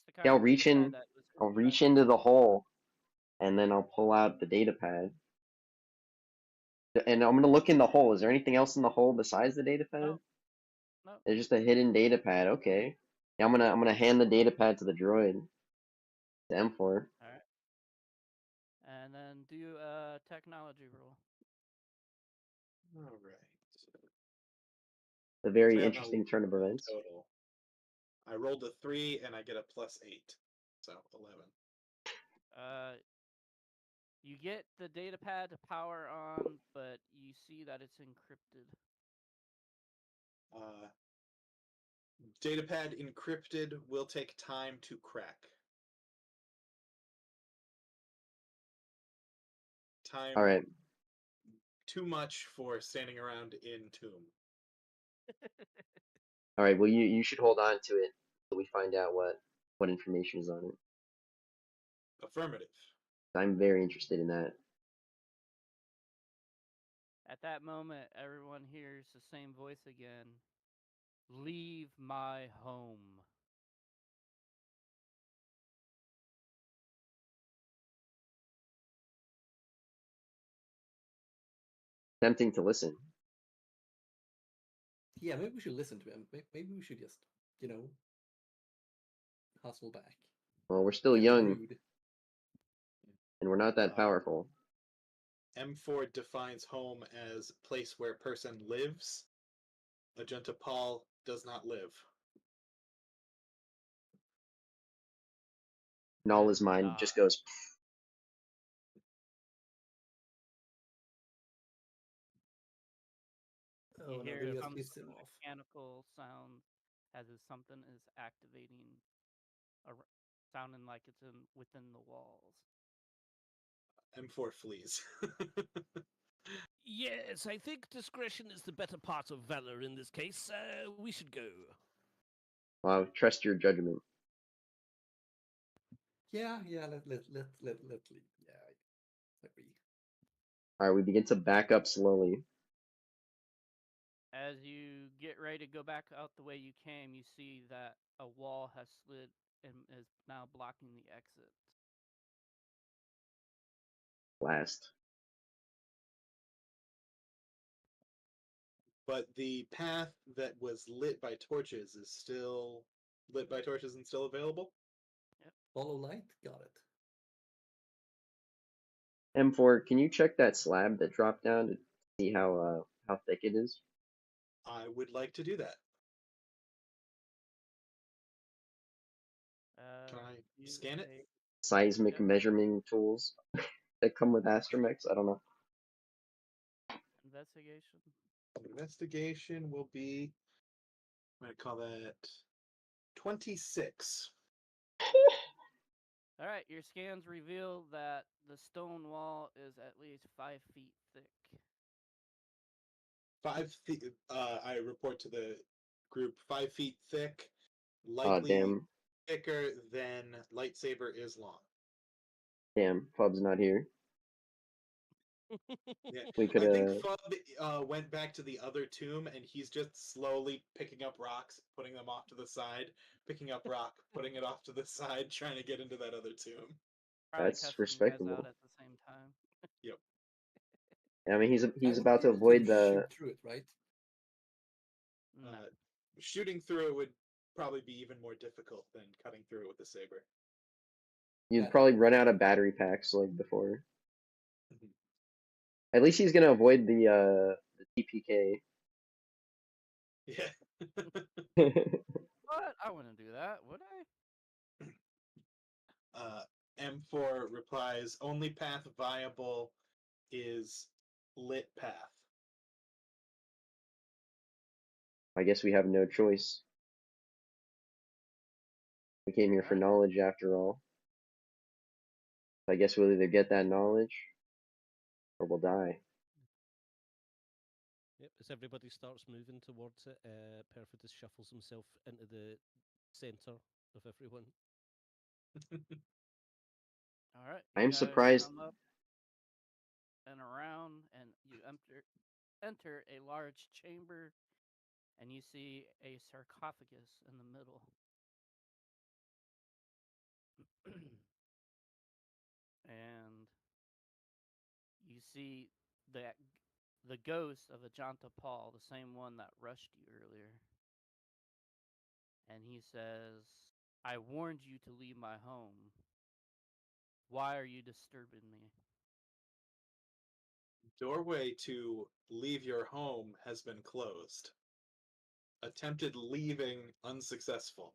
It's the Yeah, kind I'll of data reach in. pad that was I'll inside reach the into the tunnel. hole, and then I'll pull out the data pad. And I'm gonna look in the hole. Is there anything else in the hole besides the data pad? No, no. There's just a hidden data pad. Okay. Yeah, I'm gonna hand the data pad to the droid. To M4. All right. And then do a technology roll. All right. A So very I have now interesting turn of 11 events. total. I rolled a 3 and I get a +8, so 11. You get the data pad to power on, but you see that it's encrypted. Datapad encrypted will take time to crack. Time All right. too much for standing around in tomb. All right. Well, you should hold on to it until we find out what information is on it. Affirmative. I'm very interested in that. At that moment, everyone hears the same voice again. Leave my home. Tempting to listen. Yeah, maybe we should listen to him. Maybe we should just, hustle back. Well, we're still Very young, rude. and we're not that powerful. M4 defines home as place where person lives. Agenta Paul does not live. Nala's mind just goes. Oh You no, hear they just some pissed sort him of off. mechanical sound as if something is activating, sounding like it's within the walls. M4 flees. Yes, I think discretion is the better part of valor in this case. We should go. Wow, trust your judgment. Yeah, let leave. Yeah, I agree. All right, we begin to back up slowly. As you get ready to go back out the way you came, you see that a wall has slid and is now blocking the exit. Last. But the path that was lit by torches is still lit by torches and still available? Yep. Follow light, got it. M4, can you check that slab that dropped down to see how thick it is? I would like to do that. Can I Do scan it? Seismic Yep. measuring tools that come with Astromechs? I don't know. Investigation. Investigation will be, I'm going to call that 26. All right, your scans reveal that the stone wall is at least 5 feet thick. 5 feet. I report to the group. 5 feet thick, Oh likely damn, thicker than lightsaber is long. damn, Fub's not here. Yeah, We could I think Fub went back to the other tomb, and he's just slowly picking up rocks, putting them off to the side, picking up rock, putting it off to the side, trying to get into that other tomb. Probably That's cussing you guys out respectable. at the same time. Yep. I mean, I he's would about be to able avoid to the. shoot through it, right? No. Shooting through it would probably be even more difficult than cutting through it with a saber. You'd Yeah. probably run out of battery packs like before. Mhm. At least he's gonna avoid the TPK. Yeah. What? I wouldn't do that, would I? M4 replies, only path viable is lit path. I guess we have no choice. We came here for Alright. knowledge after all. I guess we'll either get that knowledge or we'll die. Yep, as everybody starts moving towards it, Perfidus shuffles himself into the center of everyone. Alright. I You am guys surprised. come up and around, and you enter a large chamber, and you see a sarcophagus in the middle. And you see that the ghost of Ajanta Paul, the same one that rushed you earlier. And he says, I warned you to leave my home. Why are you disturbing me? Doorway to leave your home has been closed. Attempted leaving unsuccessful.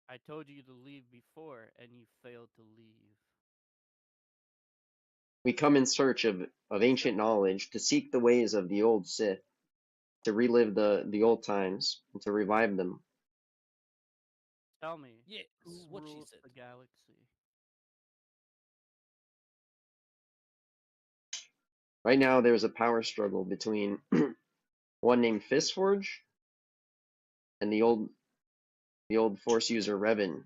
I told you to leave before, and you failed to leave. We come in search of ancient knowledge to seek the ways of the old Sith, to relive the old times, and to revive them. Tell me, Yes, who what she rules said. the galaxy? Right now, there's a power struggle between one named Fistforge and the old Force user Revan.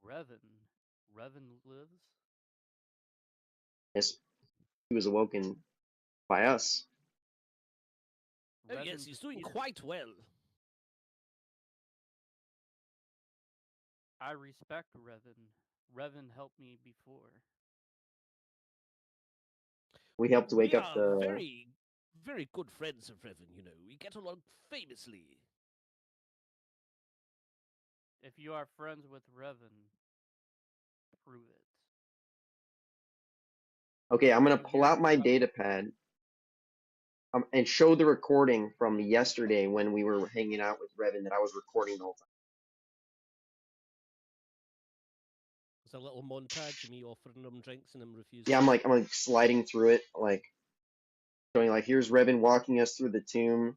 Revan. Revan lives? Yes, he was awoken by us. Oh yes, Revan he's doing defeated quite well. I respect Revan. Revan helped me before. We helped wake We up are the. very, very good friends of Revan, you know. We get along famously. If you are friends with Revan, prove it. Okay, I'm gonna And pull out my data pad and show the recording from yesterday when we were hanging out with Revan that I was recording the whole time. There's a little montage of me offering him drinks and him refusing. Yeah, I'm like sliding through it, like showing like here's Revan walking us through the tomb.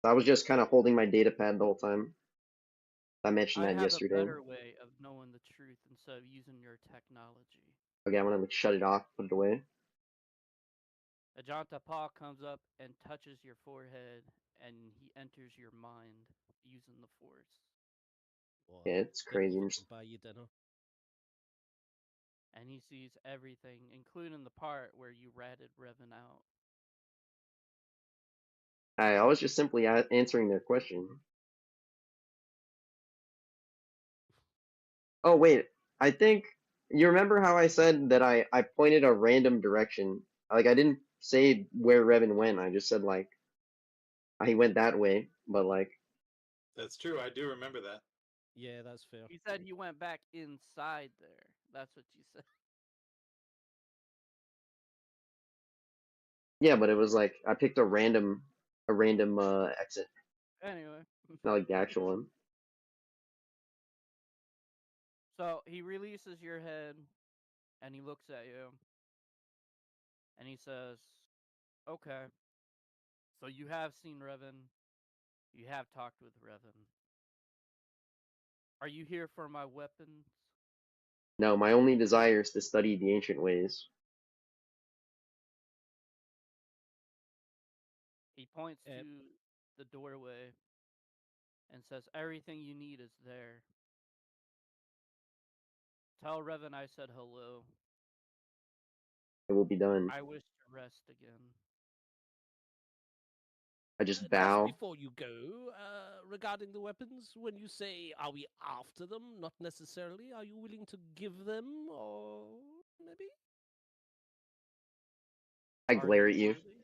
I was just kind of holding my data pad the whole time. I mentioned I that have a yesterday. better way of knowing the truth instead of using your technology. Okay, I'm gonna like shut it off, put it away. Ajanta Paul comes up and touches your forehead, and he enters your mind using the Force. Well, Yeah, it's didn't crazy. even buy you dinner. And he sees everything, including the part where you ratted Revan out. I was just simply answering their question. Oh wait, I think you remember how I said that I pointed a random direction. Like I didn't say where Revan went. I just said like he went that way, but like That's true. I do remember that. Yeah, that's fair. You said you went back inside there. That's what you said. yeah, but it was like I picked a random exit, Anyway. not like the actual one. So he releases your head, and he looks at you, and he says, okay, so you have seen Revan. You have talked with Revan. Are you here for my weapons No, my only desire is to study the ancient ways. He points Uh, to the doorway and says, "Everything you need is there. Tell Revan I said hello. It will be done. I wish to rest again." I just Just bow. before you go, regarding the weapons, when you say, are we after them? Not necessarily. Are you willing to give them, or maybe? I Are glare at you. worthy?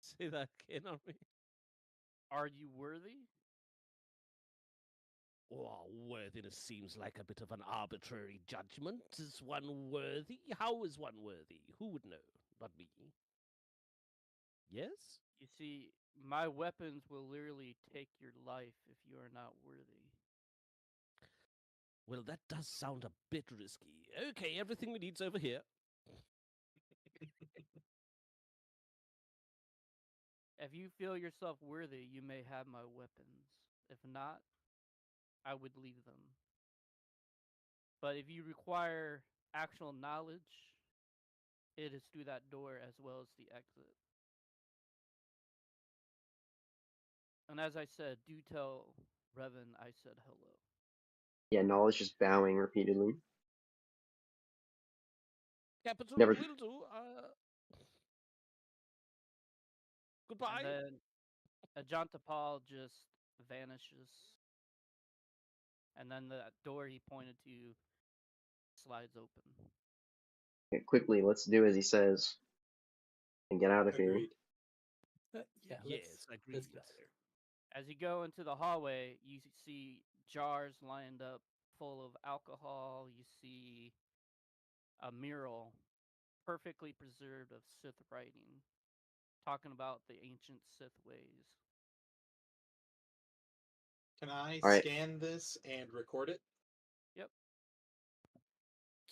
Say that again on me. Are you worthy? Oh, worthiness seems like a bit of an arbitrary judgment. Is one worthy? How is one worthy? Who would know? Not me. Yes? You see, my weapons will literally take your life if you are not worthy. Well, that does sound a bit risky. Okay, everything we need's over here. If you feel yourself worthy, you may have my weapons. If not, I would leave them. But if you require actual knowledge, it is through that door as well as the exit. And as I said, do tell Revan I said hello. Yeah, Knowledge just bowing repeatedly. Capital Never. will do. Goodbye. And then Ajantapal just vanishes. And then the door he pointed to slides open. Okay, quickly, let's do as he says and get out of here. Agreed. Yeah, Yes, let's agreed. get out of here. As you go into the hallway, you see jars lined up full of alcohol. You see a mural perfectly preserved of Sith writing, talking about the ancient Sith ways. Can I All right. scan this and record it? Yep.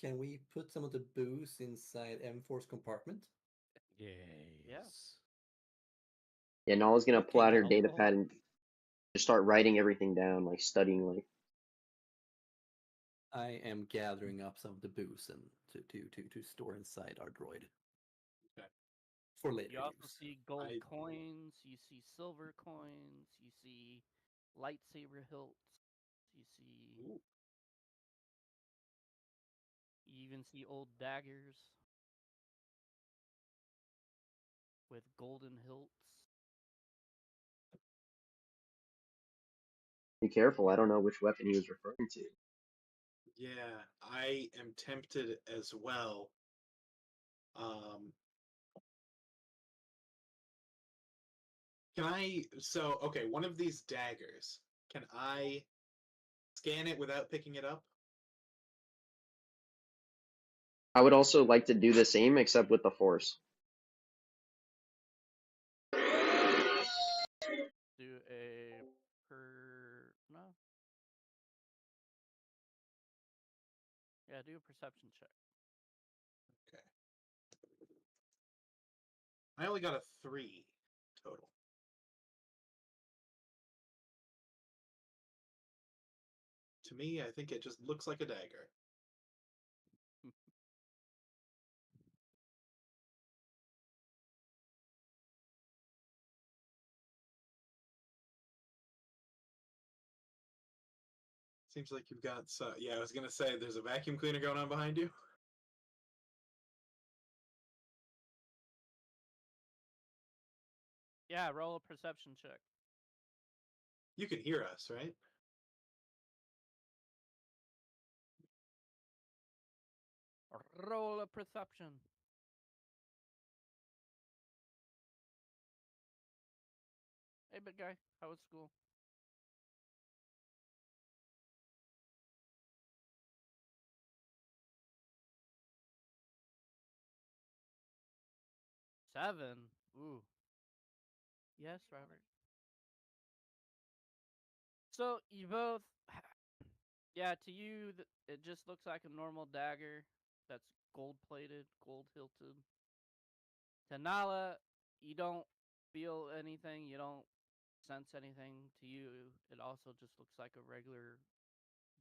Can we put some of the booze inside M4's compartment? Yes. Yeah, Nala's gonna pull Okay, out the her data alcohol. pad and just start writing everything down, like studying, like. I am gathering up some of the booze and to store inside our droid. Okay. For later You also use. see gold I- coins, you see silver coins, you see lightsaber hilts, you see. Ooh. You even see old daggers with golden hilts. Be careful, I don't know which weapon he was referring to. Yeah, I am tempted as well. Can I? So, okay, one of these daggers. Can I scan it without picking it up? I would also like to do the same, except with the Force. Do a no. Yeah, do a perception check. Okay. I only got a 3 total. To me, I think it just looks like a dagger. Seems like you've got yeah, I was gonna say there's a vacuum cleaner going on behind you. Yeah, roll a perception check. You can hear us, right? Roll a perception. Hey, big guy, how was school? Seven. Ooh. Yes, Robert. So you both, yeah. To you, it just looks like a normal dagger that's gold plated, gold hilted. To Nala, you don't feel anything. You don't sense anything. To you, it also just looks like a regular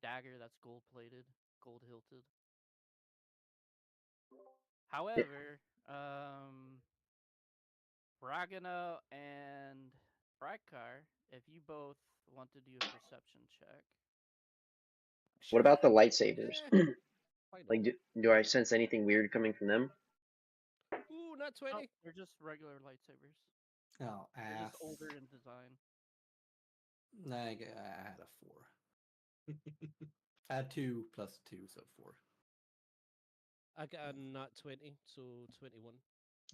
dagger that's gold plated, gold hilted. However, Bragano and Brightcar, if you both want to do a perception check. What about the lightsabers? Why not? Like, do I sense anything weird coming from them? Ooh, not No, 20. they're just regular lightsabers. Oh, They're ass. just older in design. Nah, I had a 4. I had 2 plus 2, so 4. I got a nat 20, so 21.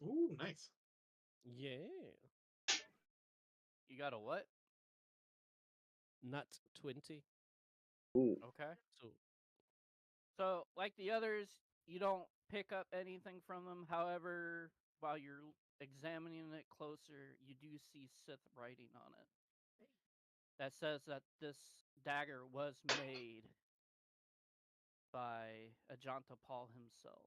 Ooh, nice. Yeah. You got a what? Nat 20. Ooh. Okay. So, So, like the others, you don't pick up anything from them. However, while you're examining it closer, you do see Sith writing on it. That says that this dagger was made by Ajanta Paul himself.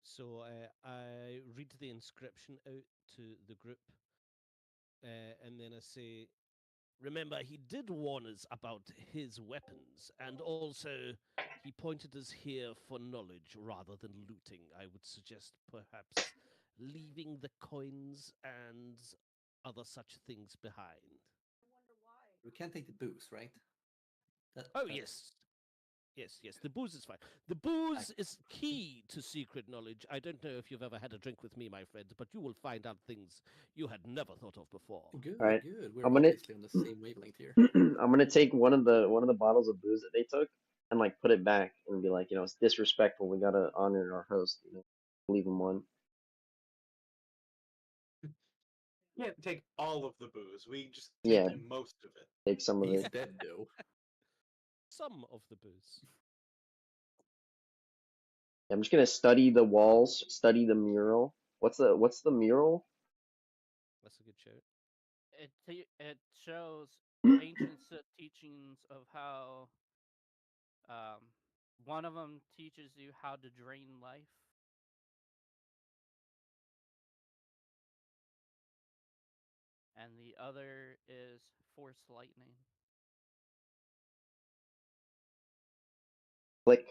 so I read the inscription out to the group, and then I say, remember, he did warn us about his weapons, and also he pointed us here for knowledge rather than looting. I would suggest perhaps leaving the coins and other such things behind. We can't take the booze, right? Oh, That's- yes. Yes. The booze is fine. The booze is key to secret knowledge. I don't know if you've ever had a drink with me, my friend, but you will find out things you had never thought of before. Good, All right. good. We're I'm gonna- obviously on the same wavelength here. I'm gonna take one of the bottles of booze that they took and like put it back and be like, it's disrespectful. We gotta honor our host. Leave him one. Can't take all of the booze. We just Yeah. take most of it. Take some of He's it. dead though. Some of the booze. I'm just gonna study the walls, study the mural. What's the mural? That's a good show. It shows ancient Sith teachings of how one of them teaches you how to drain life. And the other is force lightning. Click.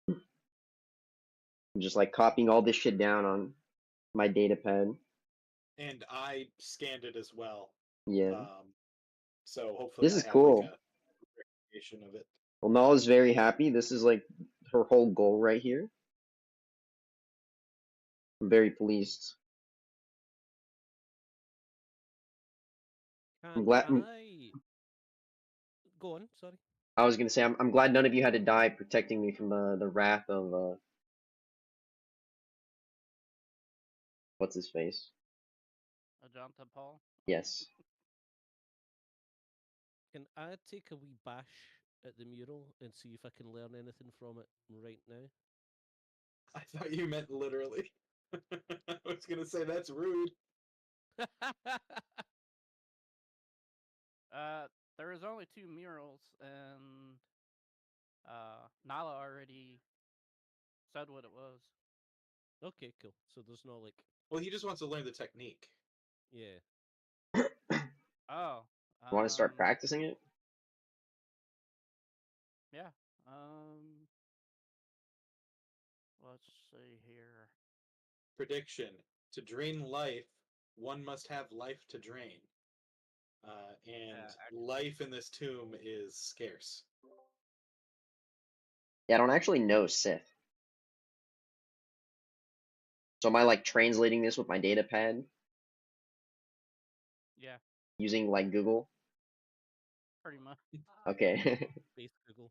I'm just like copying all this shit down on my data pad. And I scanned it as well. Yeah. So hopefully This is I have cool. like a recreation of it. Well, Nala's very happy. This is like her whole goal right here. I'm very pleased. Can glad- I go on? Sorry. I was gonna say I'm glad none of you had to die protecting me from the wrath of what's his face? Ajanta Paul. Yes. Can I take a wee bash at the mural and see if I can learn anything from it right now? I thought you meant literally. I was gonna say that's rude. There was only 2 murals, and Nala already said what it was. Okay, cool. So there's no like, Well, he just wants to learn the technique. yeah. Oh. You want to start practicing it? Yeah. Let's see here. Prediction: to drain life, one must have life to drain. And life in this tomb is scarce. Yeah, I don't actually know Sith. So am I like translating this with my data pad Yeah, using like Google? pretty much. Okay. Base Google.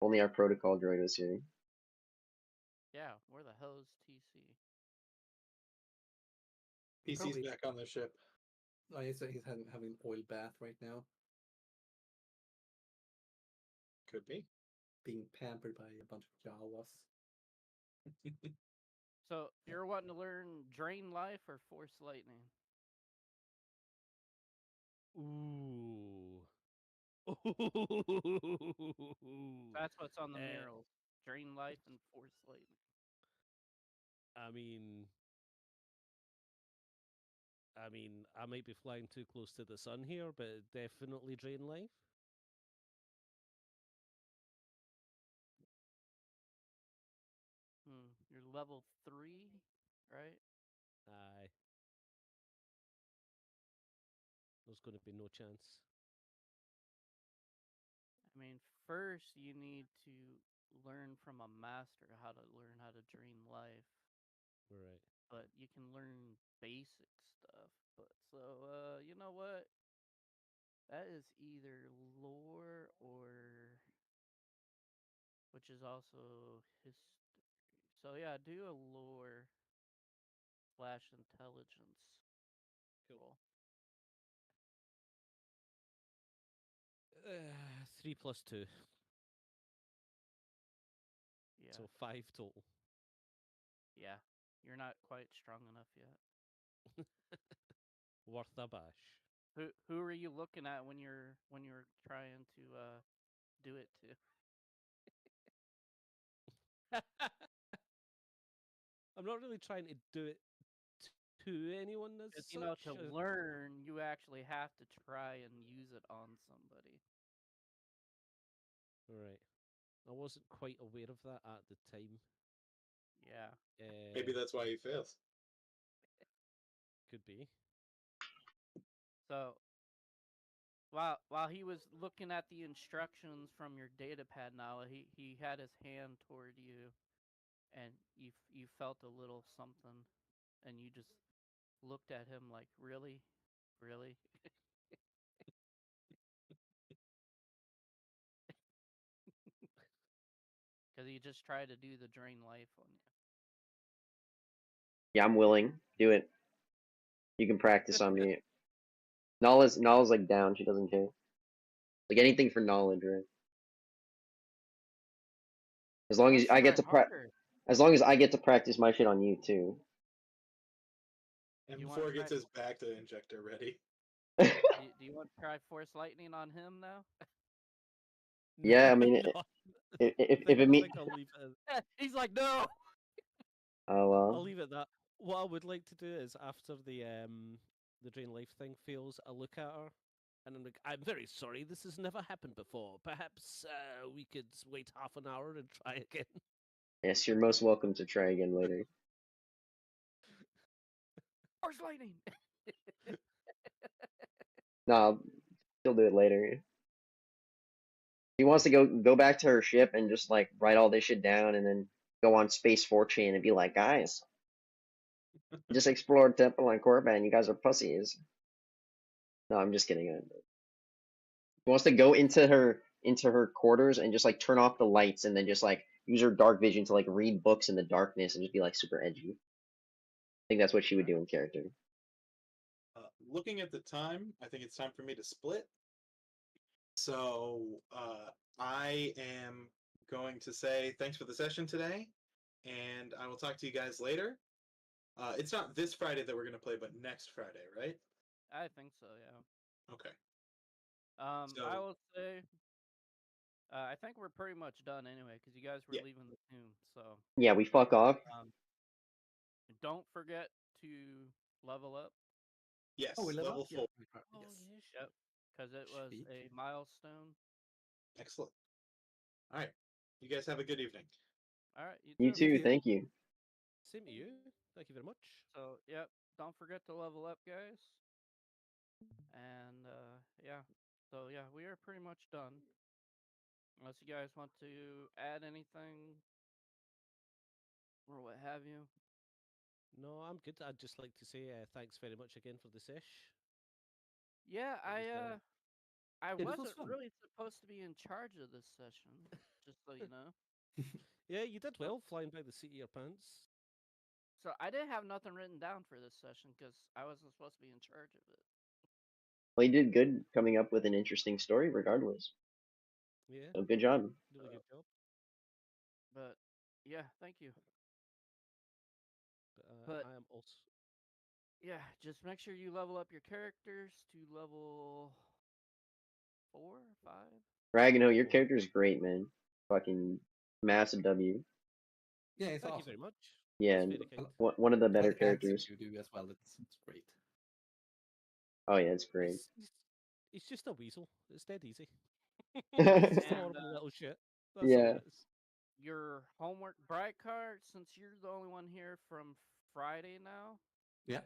Only our protocol droid was here. Yeah, where the hell is TC? PC's Probably- back on the ship. Oh, he's having an oil bath right now, Could be. being pampered by a bunch of Jawas. So you're wanting to learn drain life or force lightning? Ooh. That's what's on the Uh, murals. Drain life and force lightning. I mean, I might be flying too close to the sun here, but it definitely drain life. You're level 3, right? Aye. There's going to be no chance. I mean, first you need to learn from a master how to learn how to drain life. Right. But you can learn basic stuff. But so, you know what? That is either lore or, which is also history. So yeah, do a lore / intelligence. Cool. 3 plus 2. Yeah, So 5 total. yeah. You're not quite strong enough yet. Worth a bash. Who are you looking at when you're trying to do it to? I'm not really trying to do it to anyone as Because such. to learn, you actually have to try and use it on somebody. Right. I wasn't quite aware of that at the time. Yeah. Maybe that's why he fails. Could be. So while he was looking at the instructions from your data pad now, he had his hand toward you, and you felt a little something, and you just looked at him like, really, really. Because he just tried to do the drain life on you. Yeah, I'm willing. Do it. You can practice on me. Nala's like down. She doesn't care. Like anything for knowledge, right? As long as Let's I get try to harder. as long as I get to practice my shit on you too. And You wanna before he try- gets his back to injector ready. Do you want to try Force Lightning on him now? Yeah, I mean, No, if it I me, think I'll leave it. He's like, no. oh I'll well. leave it at that. What I would like to do is after the drain life thing fails, I look at her and I'm like, I'm very sorry, this has never happened before. Perhaps we could wait half an hour and try again. Yes, you're most welcome to try again later. Force Lightning. No, I'll still do it later. He wants to go back to her ship and just like write all this shit down and then go on Space 4chan and be like, guys, just explored Temple on Korriban. You guys are pussies. No, I'm just kidding. He wants to go into her quarters and just like turn off the lights and then just like use her dark vision to like read books in the darkness and just be like super edgy. I think that's what she would do in character. Looking at the time, I think it's time for me to split. So I am going to say thanks for the session today, and I will talk to you guys later. It's not this Friday that we're going to play, but next Friday, right? I think so. Yeah. Okay. I So will say. I think we're pretty much done anyway, because you guys were Yeah. leaving the tomb. So Yeah, we fuck off. don't forget to level up. yes, Oh, we level level up? Yeah, 4. yes. Yep. Because it was Sweet. a milestone. Excellent. All right. You guys have a good evening. All right. You You too. too, you. thank you. Same to you. Thank you very much. So yep. Don't forget to level up, guys. And yeah. So yeah, we are pretty much done. Unless you guys want to add anything or what have you. No, I'm good. I'd just like to say thanks very much again for the sesh. Yeah, I It was wasn't fun. really supposed to be in charge of this session, just so you know. Yeah, you did well flying by the seat of your pants. So I didn't have nothing written down for this session because I wasn't supposed to be in charge of it. Well, you did good coming up with an interesting story, regardless. Yeah, So good job. really good job. But yeah, thank you. But But I am also. yeah, just make sure you level up your characters to level 4, 5. Ragano, your 4. character is great, man. Fucking massive W. Yeah, it's Thank you awesome. very much. Yeah, That's very kind. one of the I better like the accent characters. you do as well. It's great. Oh yeah, it's great. He's just a weasel. It's dead easy. Yeah. He's just a And horrible little shit. That's all it is. your homework bright card, since you're the only one here from Friday now, Yeah.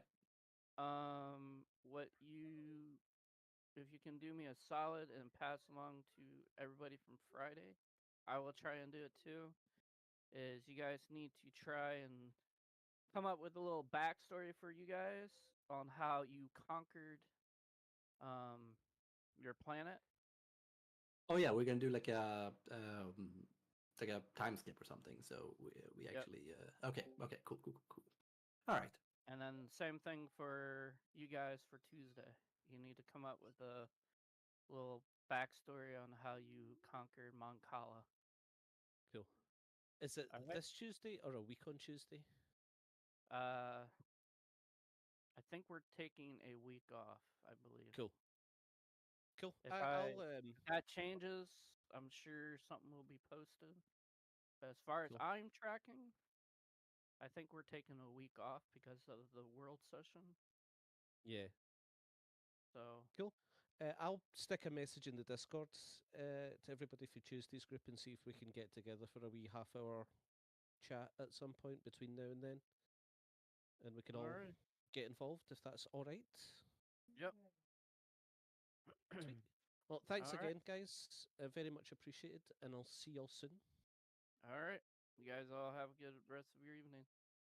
what you if you can do me a solid and pass along to everybody from Friday, I will try and do it too. Is you guys need to try and come up with a little backstory for you guys on how you conquered your planet. Oh yeah, we're gonna do like a time skip or something. So we Yep. actually okay, cool. All right. And then same thing for you guys for Tuesday. You need to come up with a little backstory on how you conquered Moncala. Cool. Is it All right. this Tuesday or a week on Tuesday? I think we're taking a week off, I believe. Cool. Cool. If I'll that changes, I'm sure something will be posted. But as far as Cool. I'm tracking, I think we're taking a week off because of the world session. Yeah. So Cool. I'll stick a message in the Discord to everybody for Tuesday's group and see if we can get together for a wee half-hour chat at some point between now and then, and we can all right. get involved if that's all right. Yep. Sweet. Well, thanks All right. again, guys. Very much appreciated, and I'll see y'all soon. All right. You guys all have a good rest of your evening.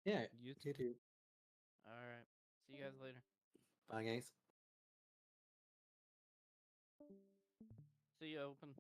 Yeah. You You too. All right. See you guys later. Bye, guys. See you, Open.